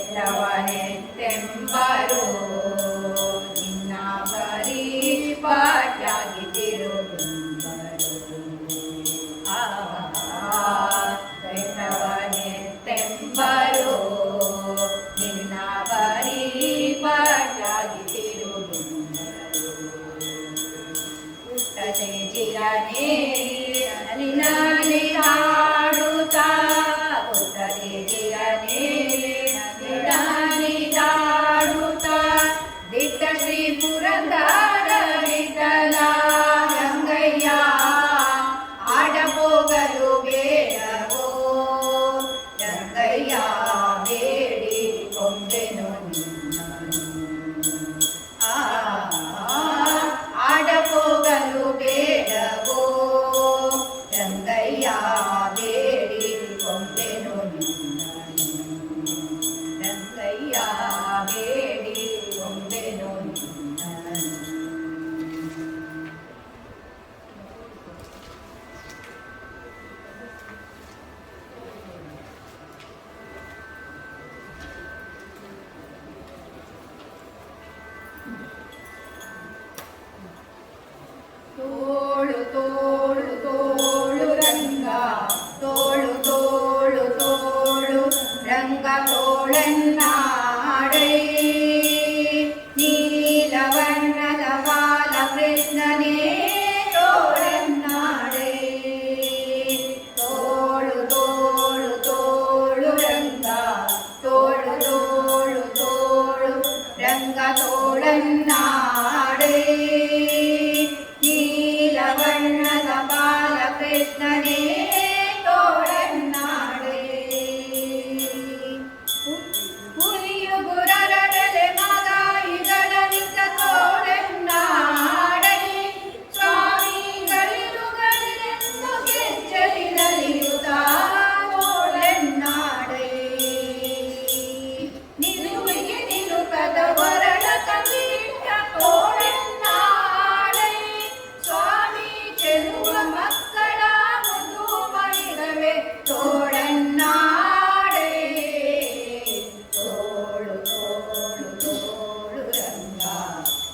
ಬೆಟ್ಟವನೆತ್ತೆಂಬರು ನಿನ್ನ ಬರೀ ಪಾಟ್ಯಾಗಿದ್ದಿರುವೆಂಬರು. ಬೆಟ್ಟವನೆತ್ತೆಂಬರು ನಿನ್ನ ಬರೀ ಪಾಟ್ಯಾಗಿದ್ದಿರುವೆಂಬರು. ಹುಟ್ಟದೆ ಜಿರನೇ ನಲಿದಾಡುತ್ತಾ ಹುಟ್ಟದೆ ಜಿರನೇ ನಲಿದಾಡುತ್ತಾ ದಿಟ್ಟ ಶ್ರೀ ಪುರಂದರ ವಿಠಲ ರಂಗಯ್ಯ ಆಡಬೋಗಲು ಬೇಡವೋ ರಂಗಯ್ಯ ಬೇಡಿ ಕೊಂಬೆನು ನಿನ್ನನು. ಆಡಬೋಗಲು ಬೇಡವೋ ರಂಗಯ್ಯ ಬೇಡಿ ಕೊಂಬೆನು ನಿನ್ನನು. ರಂಗಯ್ಯ ಬೇಡಿ ಕೊಂಬೆನು ನಿನ್ನನು. ತೋಳು ತೋಳು ತೋಳು ರಂಗ ತೋಳು ತೋಳು ತೋಳು ರಂಗ ತೋಳನ್ನಾಡೈ ನೀಲವರ್ಣದ ಬಾಲ ಕೃಷ್ಣನೇ ತೋಳನ್ನಾಡೈ. ತೋಳು ತೋಳು ತೋಳು ರಂಗ ತೋಳು ತೋಳು ತೋಳು ರಂಗ ತೋಳನ್ನಾಡೈ ನೀಲವರ್ಣದ ಬಾಲ ಕೃಷ್ಣನೇ ತೋಳನ್ನಾಡೈ. ಹುಲಿಯು ಗುರರಡಲೆ ಮಗ ಇದಳ ನಿಂತ ತೋಳನ್ನಾಡೈ. ಸ್ವಾಮಿಗಳಿರುಗಳೆಂದು ಗೆಜ್ಜಲಿ ನಲಿಯುತ್ತಾ ತೋಳನ್ನಾಡೈ. ನಿಲುವಿಗೆ ನಿಲುಕದ ವರಳ ಕವಿಟ್ಟ ತೋಳನ್ನಾಡೈ. ಸ್ವಾಮಿ ಚೆಲುವ ಮಕ್ಕಳ ಮುದು ಮಣಿಗವೇ ತೋಳನ್ನಾಡೈ. ತೋಳು ತೋಳು ತೋಳು ರಂಗ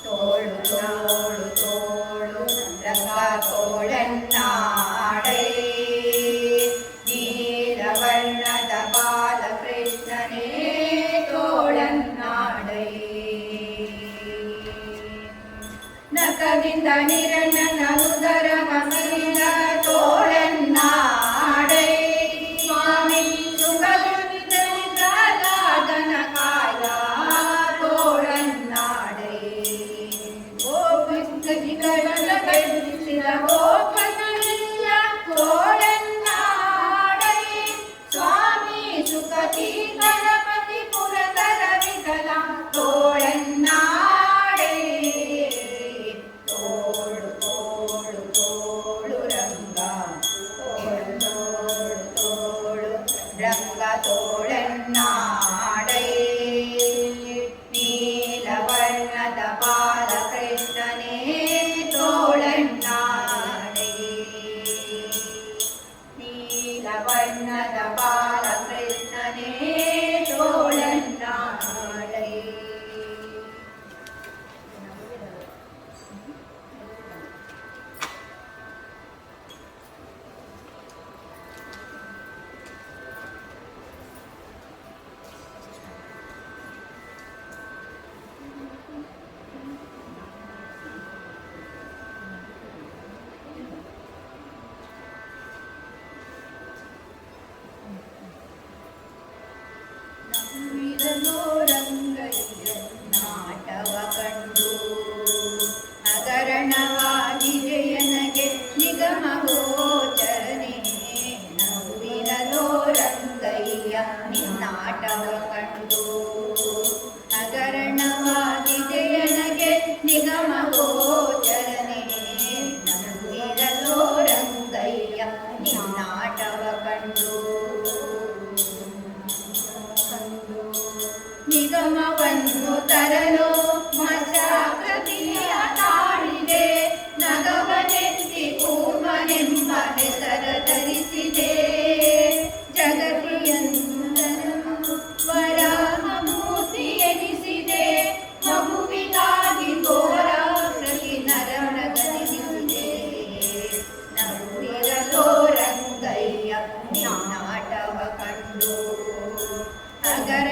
ತೋಳು ತೋಳು ತೋಳು ರಂಗ ತೋಳನ್ನಾಡೈ ನೀಲವರ್ಣದ ಬಾಲ ಕೃಷ್ಣನೇ ತೋಳನ್ನಾಡೈ. ನಖದಿಂದ ನಿರಣ್ಣನ ಉದರ ಮಗನಿದ ತೋಳನ್ನಾಡೈ. ಸ್ವಾಮಿ ಸುಖದನ ಕಾಲ ತೋಳನ್ನಾಡೈ. ಗೋಪಿಗಳ ಬೆಳೆಸಿದ ಗೋಪಗಳೆಲ್ಲ ತೋಳನ್ನಾಡೈ. ಸ್ವಾಮಿ ಸುಖತಿ ಗಣಪತಿ ಪುರದರ ವಿಠಲ ತೋಳನ್ನಾಡೈ. ತೋಳು ತೋಳು ತೋಳು ರಂಗ ತೋಳು ತೋಳು ತೋಳು ರಂಗ ತೋಳನ್ನಾಡೈ ನೀಲವರ್ಣದ ಬಾಲ ಕೃಷ್ಣನೇ ತೋಳನ್ನಾಡೈ. ನೀಲವರ್ಣದ ಬಾಲ ಕೃಷ್ಣನೇ ತೋಳನ್ನಾಡೈ. ನಂಬಿದನೋ ರಂಗಯ್ಯ ನಾಟವ ಕಂಡು ಹಗರಣವಾಗಿದೆ ನನಗೆ ನಿಗಮ ಗೋಚರನೆ. ನಂಬಿದನೋ ರಂಗಯ್ಯ ನಿನ್ನಾಟವ ಕಂಡು ಹಗರಣವಾಗಿದೆ ನನಗೆ ನಿಗಮ ಗೋಚರನೆ. ನಂಬಿದನೋ ರಂಗಯ್ಯ ನಿನ್ನಾಟವ ಕಂಡು ನಿಗಮವನ್ನು ತರಲು ಮಚಾಕೃತಿಯ ತಾಳಿದೆ. ನಗವನೆತ್ತಿ ಕೂರ್ಮನೆಂಬ ಹೆಸರ ಧರಿಸಿದೆ. ಜಗತಿಯನ್ನು ವರಾಹ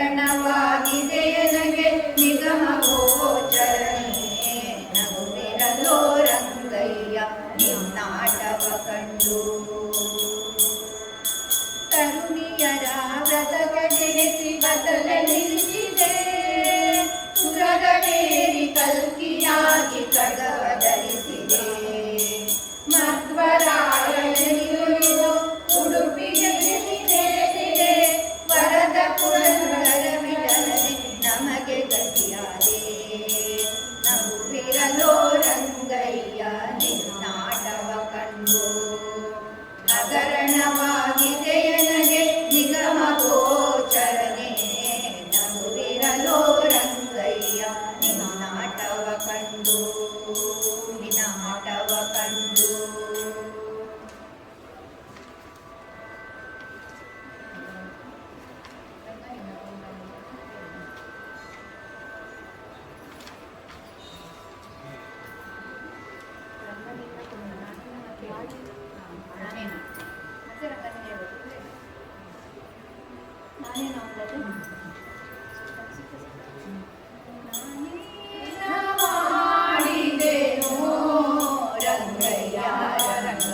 ಹಗರಣವಾಗಿದೆ ನನಗೆ ನಿಗಮ ಗೋಚರಣೆ ನಗುವಿರಲೋ ರಂಗಯ್ಯ ನಿನ್ನಾಟವ ಕಂಡು ತರುಣಿಯರ ವ್ರತಕ ಜಗಿಸಿ ಬದಲೆ ನಿಲ್ಲಿಸಿದೆ ಸುರಗಡೇರಿ ಕಲ್ಕಿಯಾಗಿ ಖಡ್ಗವ ಧರಿಸಿದೆ ಮಧ್ವರಾಯಣಿಯು ಉಡುಪಿಗೆ ನೆಲೆಸಿದೆ ವರದ ಪುರಂದರ ವಿಠಲನೆ ನಮಗೆ ಗತಿಯಾದೆ ನಗುವಿರಲೋ ರಂಗಯ್ಯ ನಿನ್ನಾಟವ ಕಂಡು ಹಗರಣವಾಗಿದೆ ನನಗೆ ನಿಗಮ ಗೋಚರನೆ ನಗುವಿರಲೋ ರಂಗಯ್ಯ ನಿನ್ನಾಟವ ಕಂಡು ನಿನ್ನಾಟವ ಕಂಡು ಮಾಡಿದೆನೋ ರಂಗಯ್ಯ ರಂಗ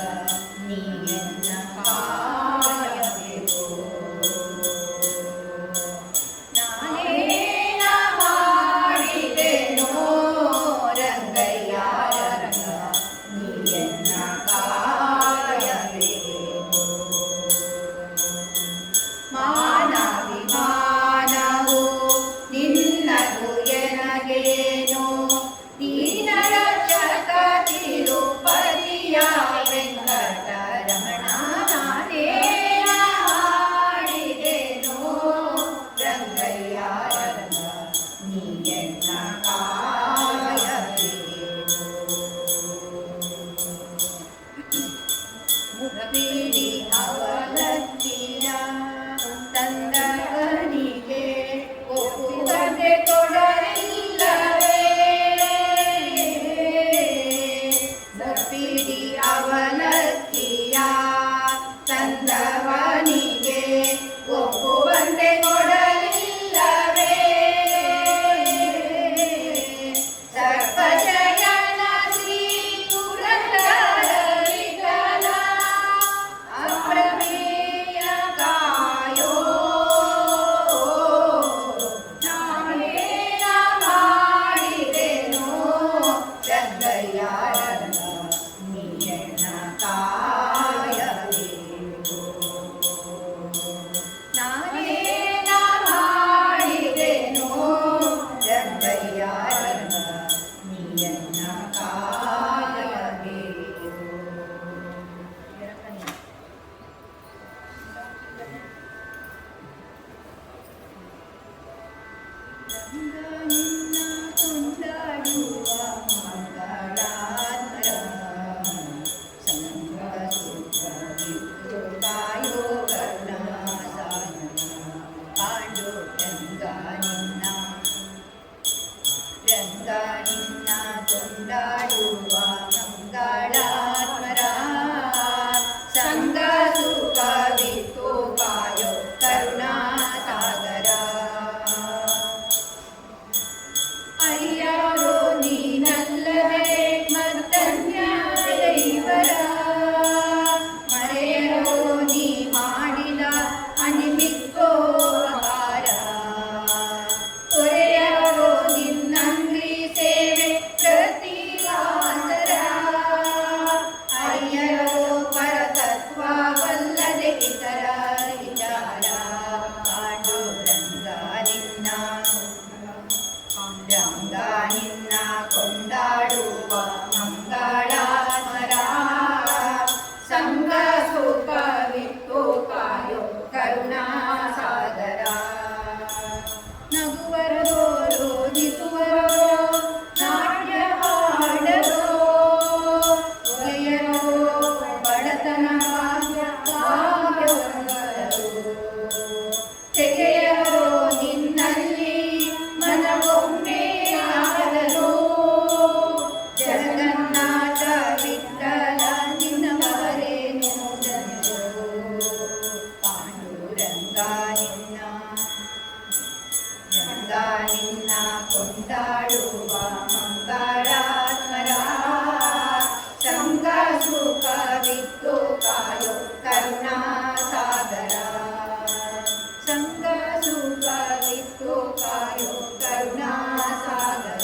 ನೀಯನ್ನ ಕಾಯಬೇಕು ನಾನೇನ ಮಾಡಿದೆನೋ ರಂಗಯ್ಯ ರಂಗ ನೀಯನ್ನ ಕಾಯಬೇಕು ಮಾನವಿಮಾನವು ನಿನ್ನದು ಎನಗೇನೋ ದೀನರ ಚಕ ತಿರುಪತಿಯ ವೆಂಕಟರಮಣ ನಾನೇನ ಮಾಡಿದೆನೋ ರಂಗಯ್ಯ ರಂಗ ನೀಯನ್ನ ಕಾಯಬೇಕು ಮುಖಬೀಡಿ ಅವಲಕ್ಕಿಯ ತಂದವನಿಗೆ ಒಪ್ಪುವಂತೆ ಕೊಡಲಿಲ್ಲವೇ ಮುಖಬೀಡಿ ಅವಲಕ್ಕಿಯ ತಂದವನಿಗೆ ಒಪ್ಪುವಂತೆ ಕೊಡಲಿಲ್ಲವೇ ಸರ್ಪಜಯನ ಶ್ರೀ ಪುರಂದರ ವಿಠಲ ಅಪ್ರಮೇಯ ಕಾಯೋ ನಾನೇನ ಮಾಡಿದೆನೋ ರಂಗಯ್ಯ ರಂಗ ನೀಯನ್ನ ಕಾಯಬೇಕು ನಾನೇನ ಮಾಡಿದೆನೋ ರಂಗಯ್ಯ ರಂಗ ನೀಯನ್ನ ಕಾಯಬೇಕು ರಂಗ ನಿನ್ನ ಕೊಂಡಾಡುವ ಮಂಗಳಾತ್ಮರ ಸಂಗ ಸುಖ ಬಿಟ್ಟು ಕಾಯೋ ಕರುಣಾಸಾಗರ ಪಾಂಡು ರಂಗ ನಿನ್ನ ಕೊಂಡಾಡುವ ಮಂಗಳಾತ್ಮರ ಸಂಗ ಸುಖ ಬಿಟ್ಟು ಕಾಯೋ ಕರುಣಾಸಾಗರ ನಿನ್ನ ಕೊಂಡಾಡುವ ಮಂಗಳಾತ್ಮರ ಸಂಗ ಸುಖವಿತ್ತು ಕಾಯೋ ಕರುಣಾ ಸಾಗರ ಸಂಗ ಸುಖವಿತ್ತು ಕಾಯೋ ಕರುಣಾ ಸಾಗರ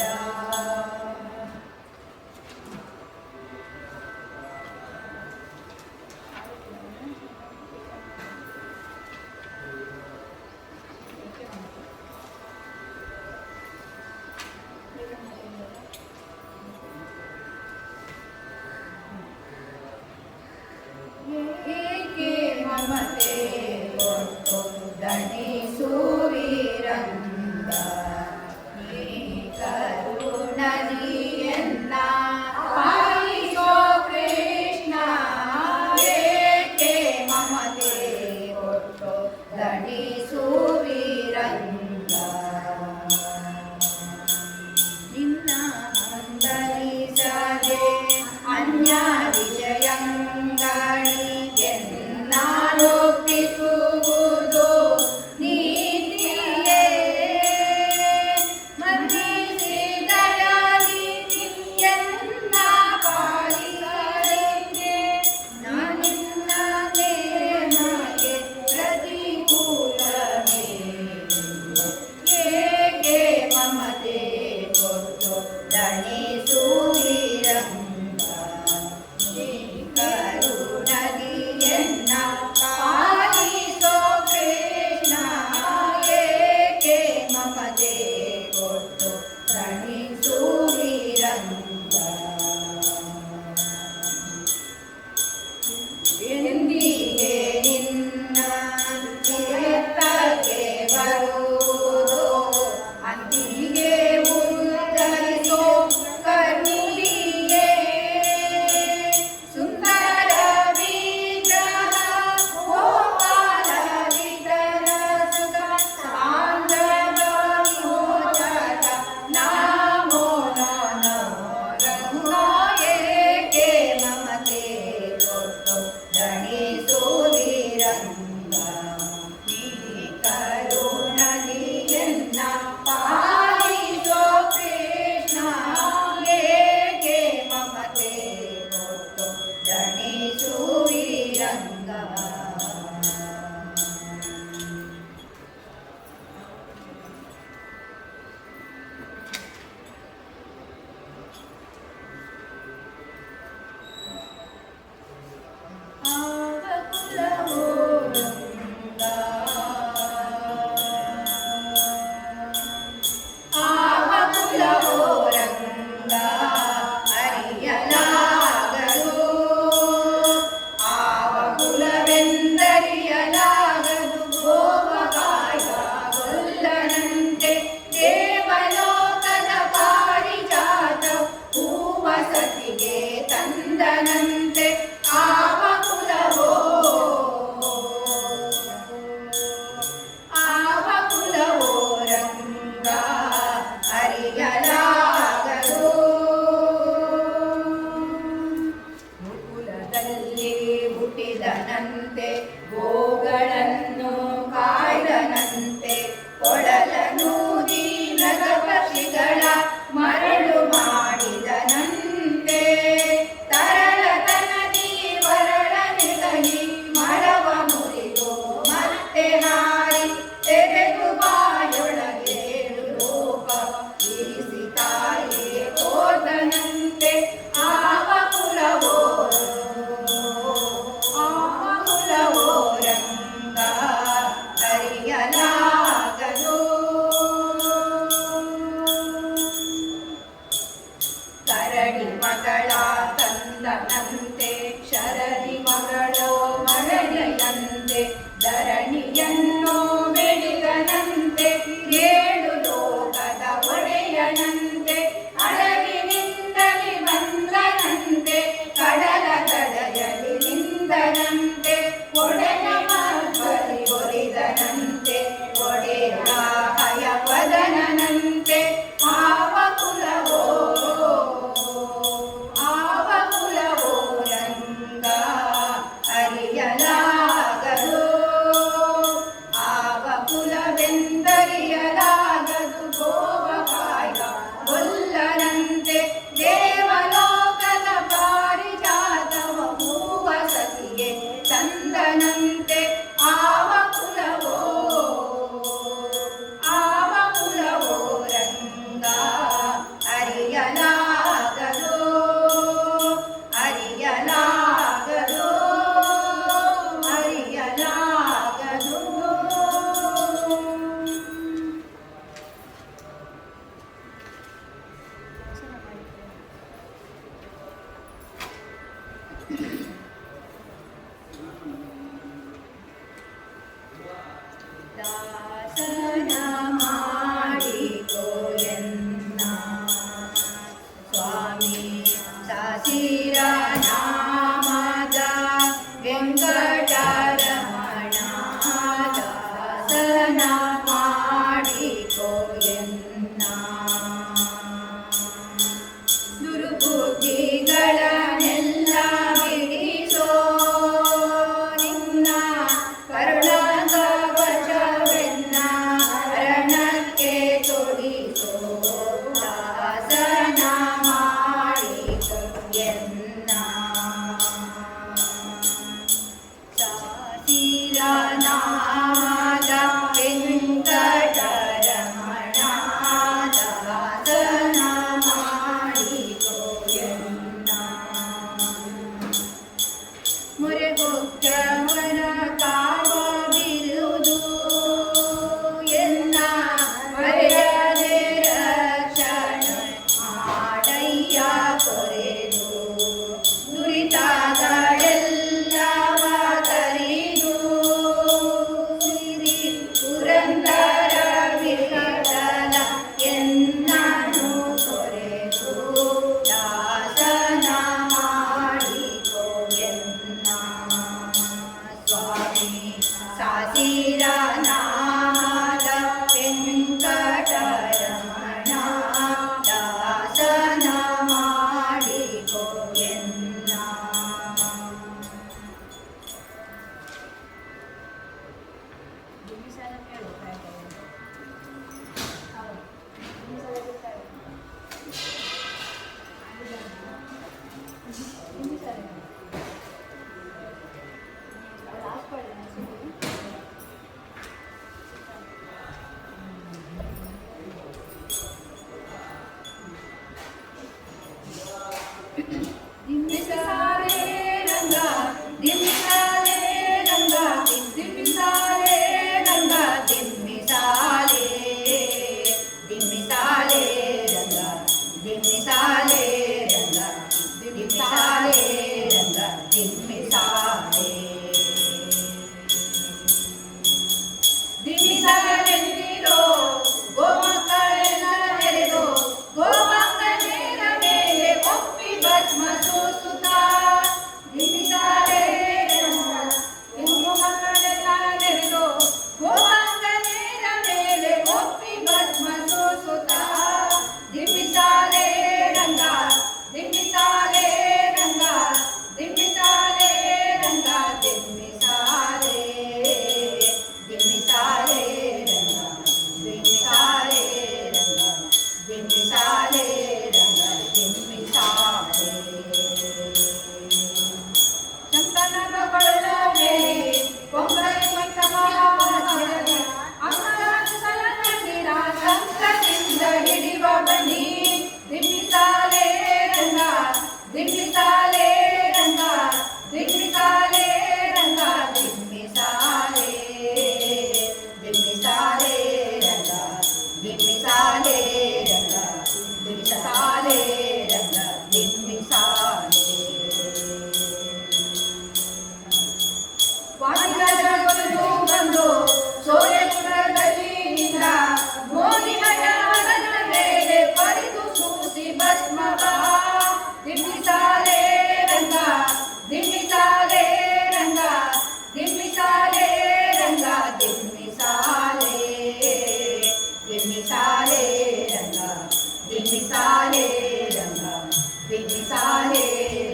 ಧಿಮ್ಮಿಸಾಲೆ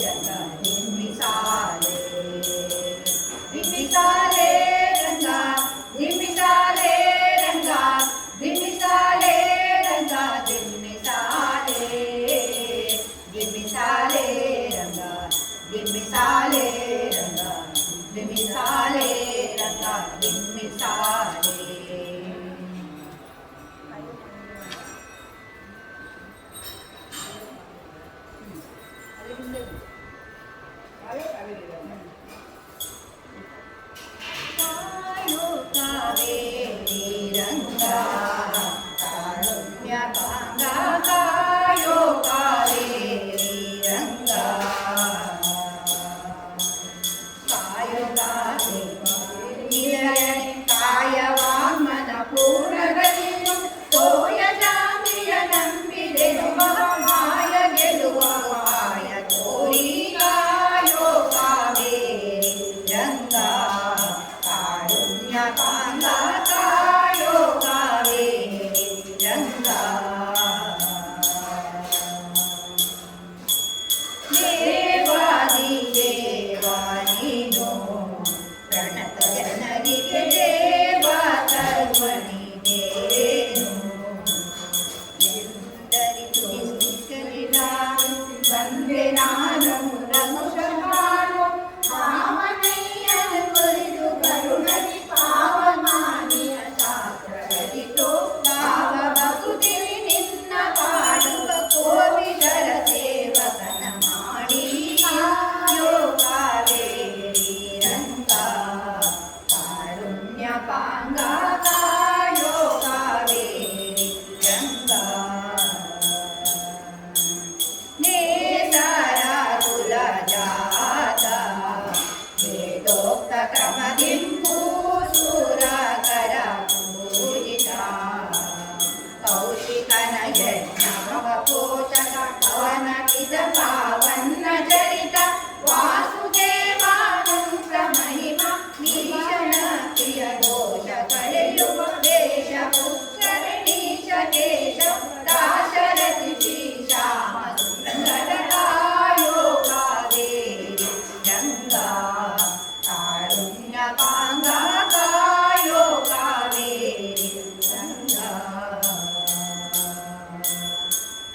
ರಂಗ ಧಿಮ್ಮಿಸಾಲೆ ಧಿಮ್ಮಿಸಾಲೆ ರಂಗ ಧಿಮ್ಮಿಸಾಲೆ ರಂಗ ಧಿಮ್ಮಿಸಾಲೆ ರಂಗ ಧಿಮ್ಮಿಸಾಲೆ ಧಿಮ್ಮಿಸಾಲೆ ರಂಗ ಧಿಮ್ಮಿಸಾಲೆ ರಂಗ ಧಿಮ್ಮಿಸಾಲೆ ರಂಗ ಧಿಮ್ಮಿಸಾಲೆ ಕಾಯೋ ಕಾವೇರಿ ರಂಗ ಕಾರುಣ್ಯ ಕಾಂಗ ಕಾಯೋ ಕಾವೇರಿ ರಂಗ ಕಾಯೋ ಕಾವೇರಿ ಕಾಯವಾಮನ ಪೂರ್ಣಗತಿಯು ತೋಯ ಜಾತಿಯ ನಂಬಿದೆನು ಮಾಯ ಗೆಲುವ ಮಾಯ ತೋರಿ ಕಾಯೋ ಕಾವೇರಿ ರಂಗ ಕಾರುಣ್ಯ ಕಾಂಗ ಕಾಯೋ ಕಾವೇರಿ ರಂಗ ದೇವಾದಿ ದೇವಾ ನೀನು ಪ್ರಣತ ಜನರಿಗೆ ದೇವ ತರುವಣಿದೇನು ಎಂದರಿತು ಬಂದೆ ನಾನು ರಘುಶಾನು ಮಾವನಯ್ಯನ ಕುರಿತು ಕರುಣದಿ ಪಾವಮಾನಿಯ ಶಾಸ್ತ್ರರಿತು ಭಾವ ಬಗುದಿರಿ ನಿನ್ನ ಪಾಡುವ ಕೋವಿದರ ಸೇವಕನ ಮಾಡಿ ಕಾಯೋ ಕಾವೇರಿ ರಂಗ ಕಾರುಣ್ಯ ಪಾಂಗ ಕಾಯೋ ಕಾವೇರಿ ರಂಗ ನೇಸರ ಕುಲ ಜಾತ ವೇದೋಕ್ತ ಕ್ರಮದಿಂಪೂ ಸುರಕರ ಪೂಜಿತ ಕೌಶಿಕನ ಯಜ್ಞವ ಪೋಷಕ ಪವನ ಕಿದ ಪಾವನ್ನ ಚರಿತ ವಾಸುದೇವಾನಂದ ಮಹಿಮ ಭೀಷಣ ಪ್ರಿಯ ದೋಷ ಕಳೆಯುವ ದೇಶ ಪುಷ್ಕರಣೀಶ ಕೇಶ ದಾಶರಥಿ ಶ್ರೀಶ್ಯಾಮ ಸುಂದರ ಕಾಯೋ ಕಾವೇರಿ ರಂಗ ಕಾರುಣ್ಯ ಪಾಂಗ ಕಾಯೋ ಕಾವೇರಿ ರಂಗ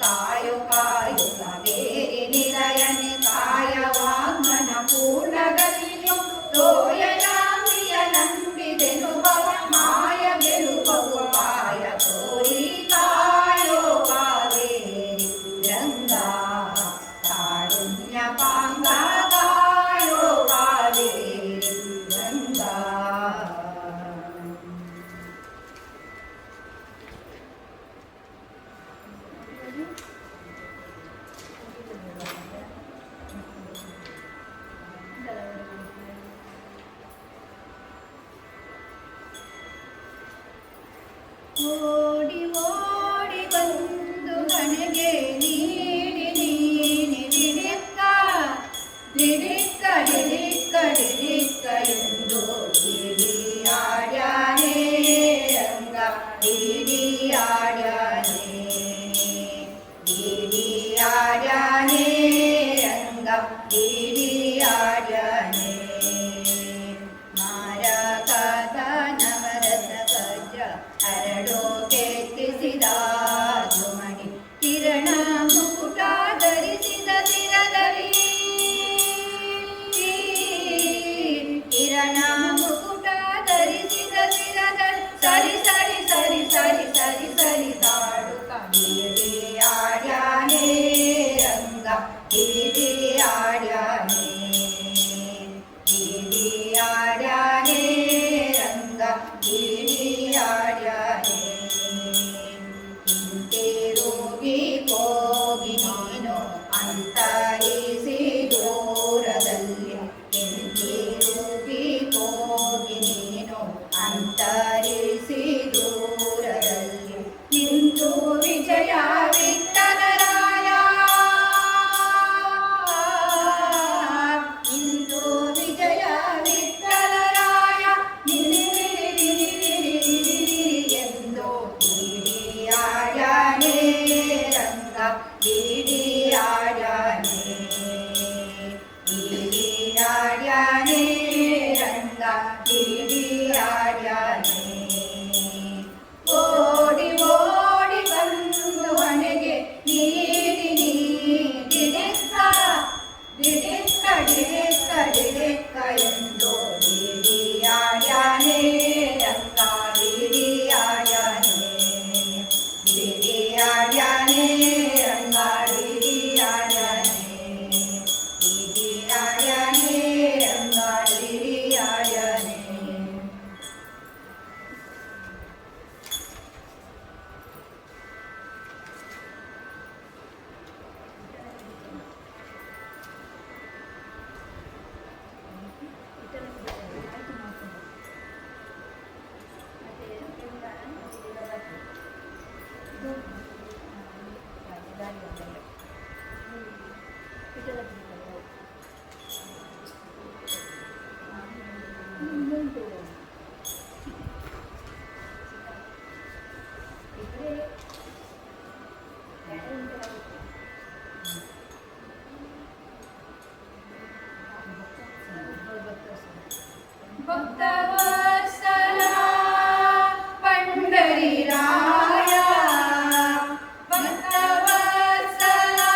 ಕಾಯೋ ಕಾಯೋ ಕಾವೇರಿ ನಿಲಯನೆ ಕಾಯವಾಗ್ಮನ ಪೂರ್ಣಗತಿಯು ತೋಯಯಾಮಿಯ ನಂಬಿದೆನು ಭವ ಮಾಯ ಗೆಲುವವು ಪಾಯ ತೋರಿ ಕಾಯೋ ಕಾವೇರಿ ರಂಗ ಕಾರುಣ್ಯ ಪಾಂಗ ಕಾಯೋ ಕಾವೇರಿ ರಂಗ ಓಡಿ ಓಡಿ ಬಂದು ನನಗೆ ನೀಡಿ ನೀನಿ ದಿಡಿಕ್ಕ ದಿಡಿಕ್ಕ ದಿಡಿಕ್ಕ ದಿಡಿಕ್ಕ ಎಂದು ಹಿಡಿಯಾಡ್ಯಾನೆ ರಂಗ ಹಿಡಿಯಾಡ್ಯಾನೆ ಹಿಡಿಯಾಡ್ಯಾನೆ ರಂಗ ಹಿಡಿಯಾಡ್ಯಾನೆ ಮಾರಕದ ನವರಸ ವಜ್ರ ಹರಡೋಕೆ भक्तवत्सला पंढरीराया, भक्तवत्सला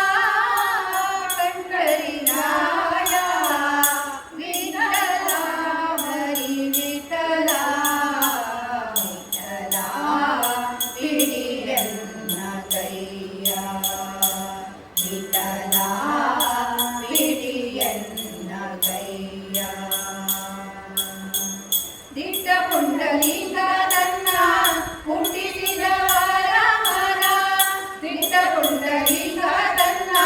पंढरीराया, विठ्ठला हरी विठ्ठला, विठ्ठला पिढीयन्न गैया, विठ्ठला पिढीयन्न गैया. ದಿಟ್ಟ ಪುಂಡಲೀಕ ತನ್ನ ಹುಟ್ಟಿಸಿದ ರಾಮನ, ದಿಟ್ಟ ಪುಂಡಲೀಕ ತನ್ನ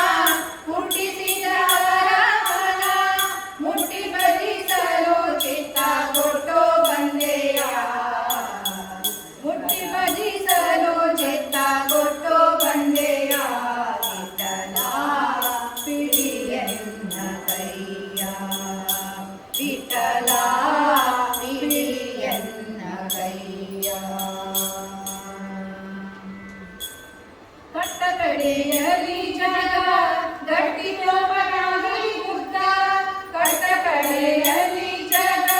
ಹುಟ್ಟಿಸಿದ ರಾಮನ, ಮುಟ್ಟಿ ಭಜಿಸಲು ಚಿತ್ತ ಕೊಟ್ಟು ಬಂದೆಯ, ಮುಟ್ಟಿ ಭಜಿಸಲು ಚಿತ್ತ ಕೊಟ್ಟು ಬಂದೆಯ, ವಿಠ್ಠಲ ಪಿಡಿಯನ್ನ ಕೈಯ, ವಿಠ್ಠಲ ಕಟ್ಟ ಕಡೆಯಲ್ಲಿ ಜಗ ಗಟ್ಟಿ ಗೋಪನಾಗಿ ಬುದ್ಧ, ಕಟ್ಟ ಕಡೆಯಲ್ಲಿ ಜಗ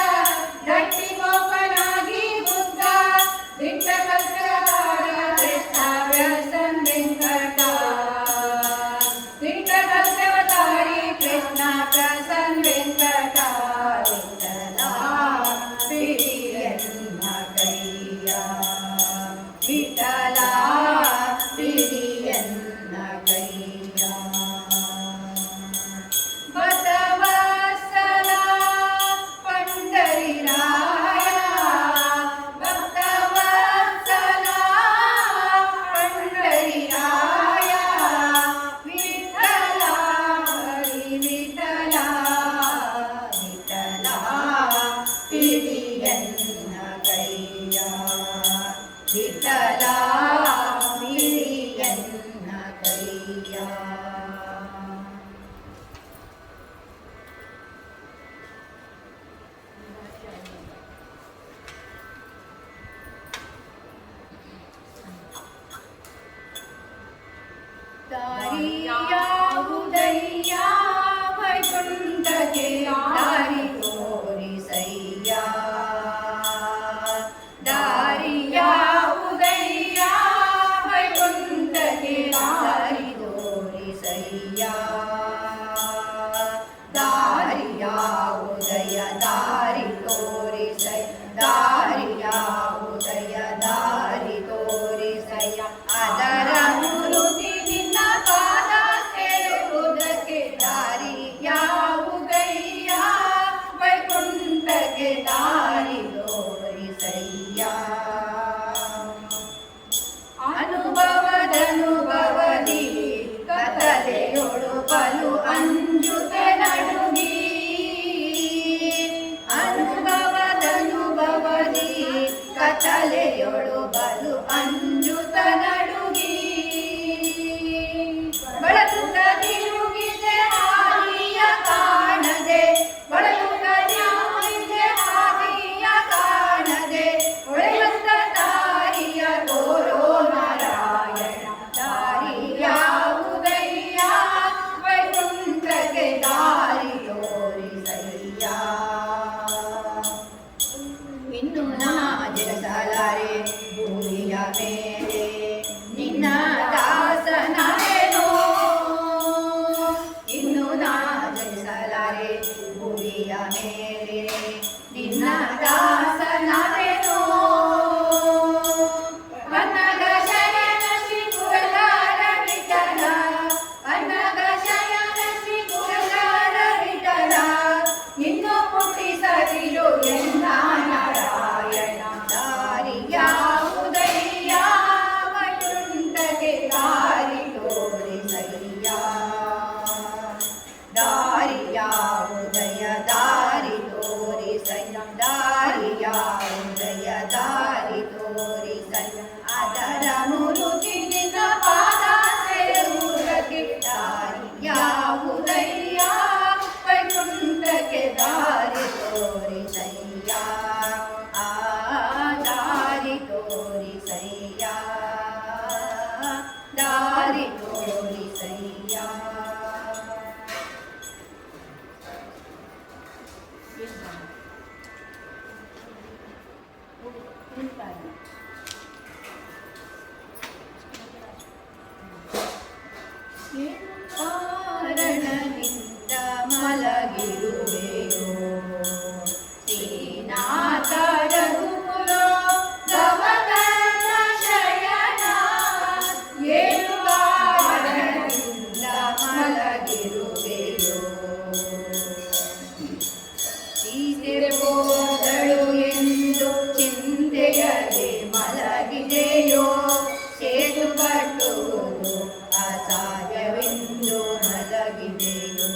ಗಟ್ಟಿ ಗೋಪನಾಗಿ ಬುದ್ಧ, ದಿಟ್ಟ ಕಲ್ಪತಾರ ಕೃಷ್ಣ ವ್ಯಸನ್ ವೆಂಕಟ, ದಿಟ್ಟ ಕಲ್ಪತಾರಿ ಕೃಷ್ಣ ಪ್ರಸನ್ ವೆಂಕಟ, ವಿಠ್ಠಲ ಪಿಡಿಯನ್ನ ಕೈಯ, ವಿಠ್ಠಲ ಪಿಡಿಯನ್ನ ಏನು ಕಾರಣದಿಂದ ಮಲಗಿರುವೆಯೋ ಶ್ರೀನಾಥ ರಘುಕುಲ ಗವಗನ ಶಯನ ಏನು ಕಾರಣದಿಂದ ಮಲಗಿರುವೆಯೋ ಸೀತೆ ಹೋದಳು ಎಂದು ಚಿಂತೆಯದೆ ಮಲಗಿದೆಯೋ ಸೇತು ಕಟ್ಟುವುದು ಅಸಾಧ್ಯವೆಂದು ಮಲಗಿದೆಯೋ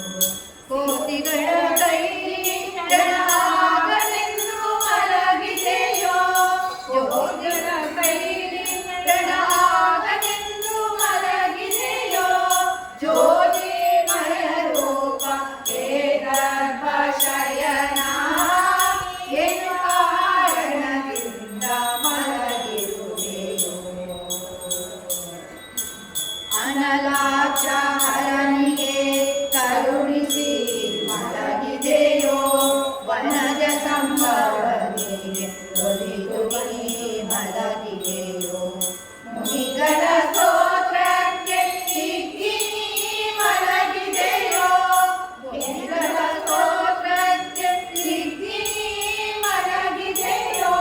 ಕೋತಿಗಳ ಕೈಲಿ ಆಗಲೆಂದು ಮಲಗಿದೆಯೋ ಕೋತಿಗಳ ಕೈಲಿ ಆಗಲೆಂದು ಮಲಗಿದೆಯೋ ಜ್ಯೋತಿರ್ಮಯ ರೂಪ ಹೇ ಗರ್ಭಶಯನ ಏನು ಕಾರಣದಿಂದ ಮಲಗಿರುವೆಯೋ ಅನಲಾಕ್ಷ ಹರನಿಗೆ ಕರುಣಿಸಿ ಮಲಗಿದೆಯೋ ವನಜ ಸಂಭವನಿಗೆ ಒಲಿದು ನೀ ಮಲಗಿದೆಯೋ ಮುನಿಗಳ ಸ್ತೋತ್ರಕ್ಕೆ ಸಿಕ್ಕಿ ನೀ ಮಲಗಿದೆಯೋ ಮುನಿಗಳ ಸ್ತೋತ್ರಕ್ಕೆ ಸಿಕ್ಕಿ ನೀ ಮಲಗಿದೆಯೋ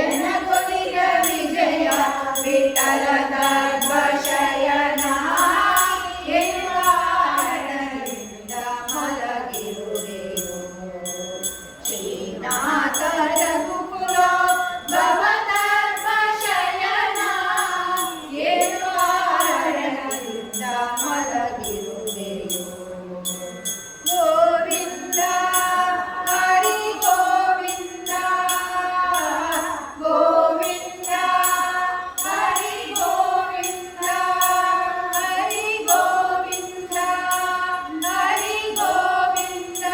ಎನ್ನ ಕೊಲಿಗ ವಿಜಯ ವಿಠಲ ಗರ್ಭಶಯನ ಏನು ಕಾರಣದಿಂದ ಮಲಗಿರುವೆಯೋ ಶ್ರೀನಾಥ ರಘುಕುಲ ಭವಗರ್ಭಶಯನ ಏನು ಕಾರಣದಿಂದ ಮಲಗಿರುವೆಯೋ ಗೋವಿಂದ ಹರಿ ಗೋವಿಂದ ಗೋವಿಂದ ಹರಿ ಗೋವಿಂದ ಹರಿ ಗೋವಿಂದ ಹರಿ ಗೋವಿಂದ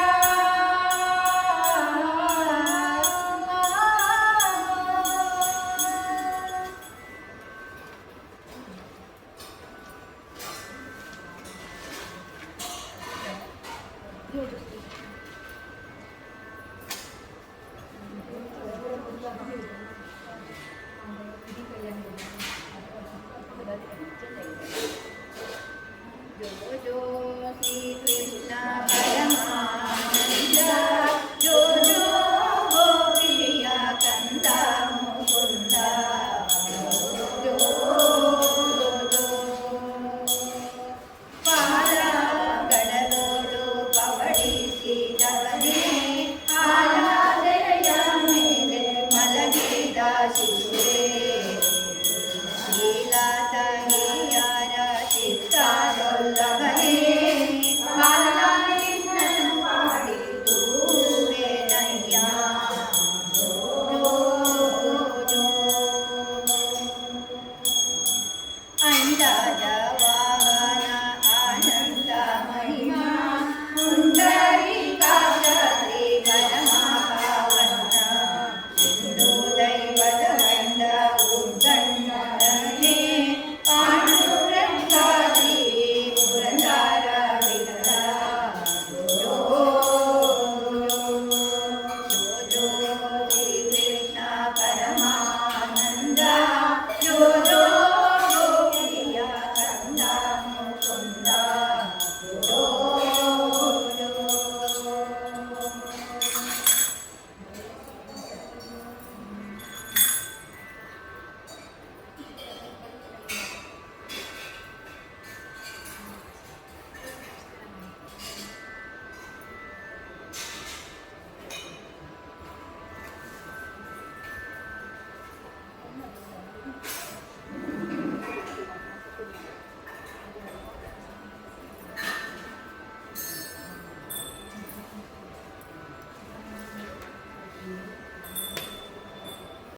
Beautiful.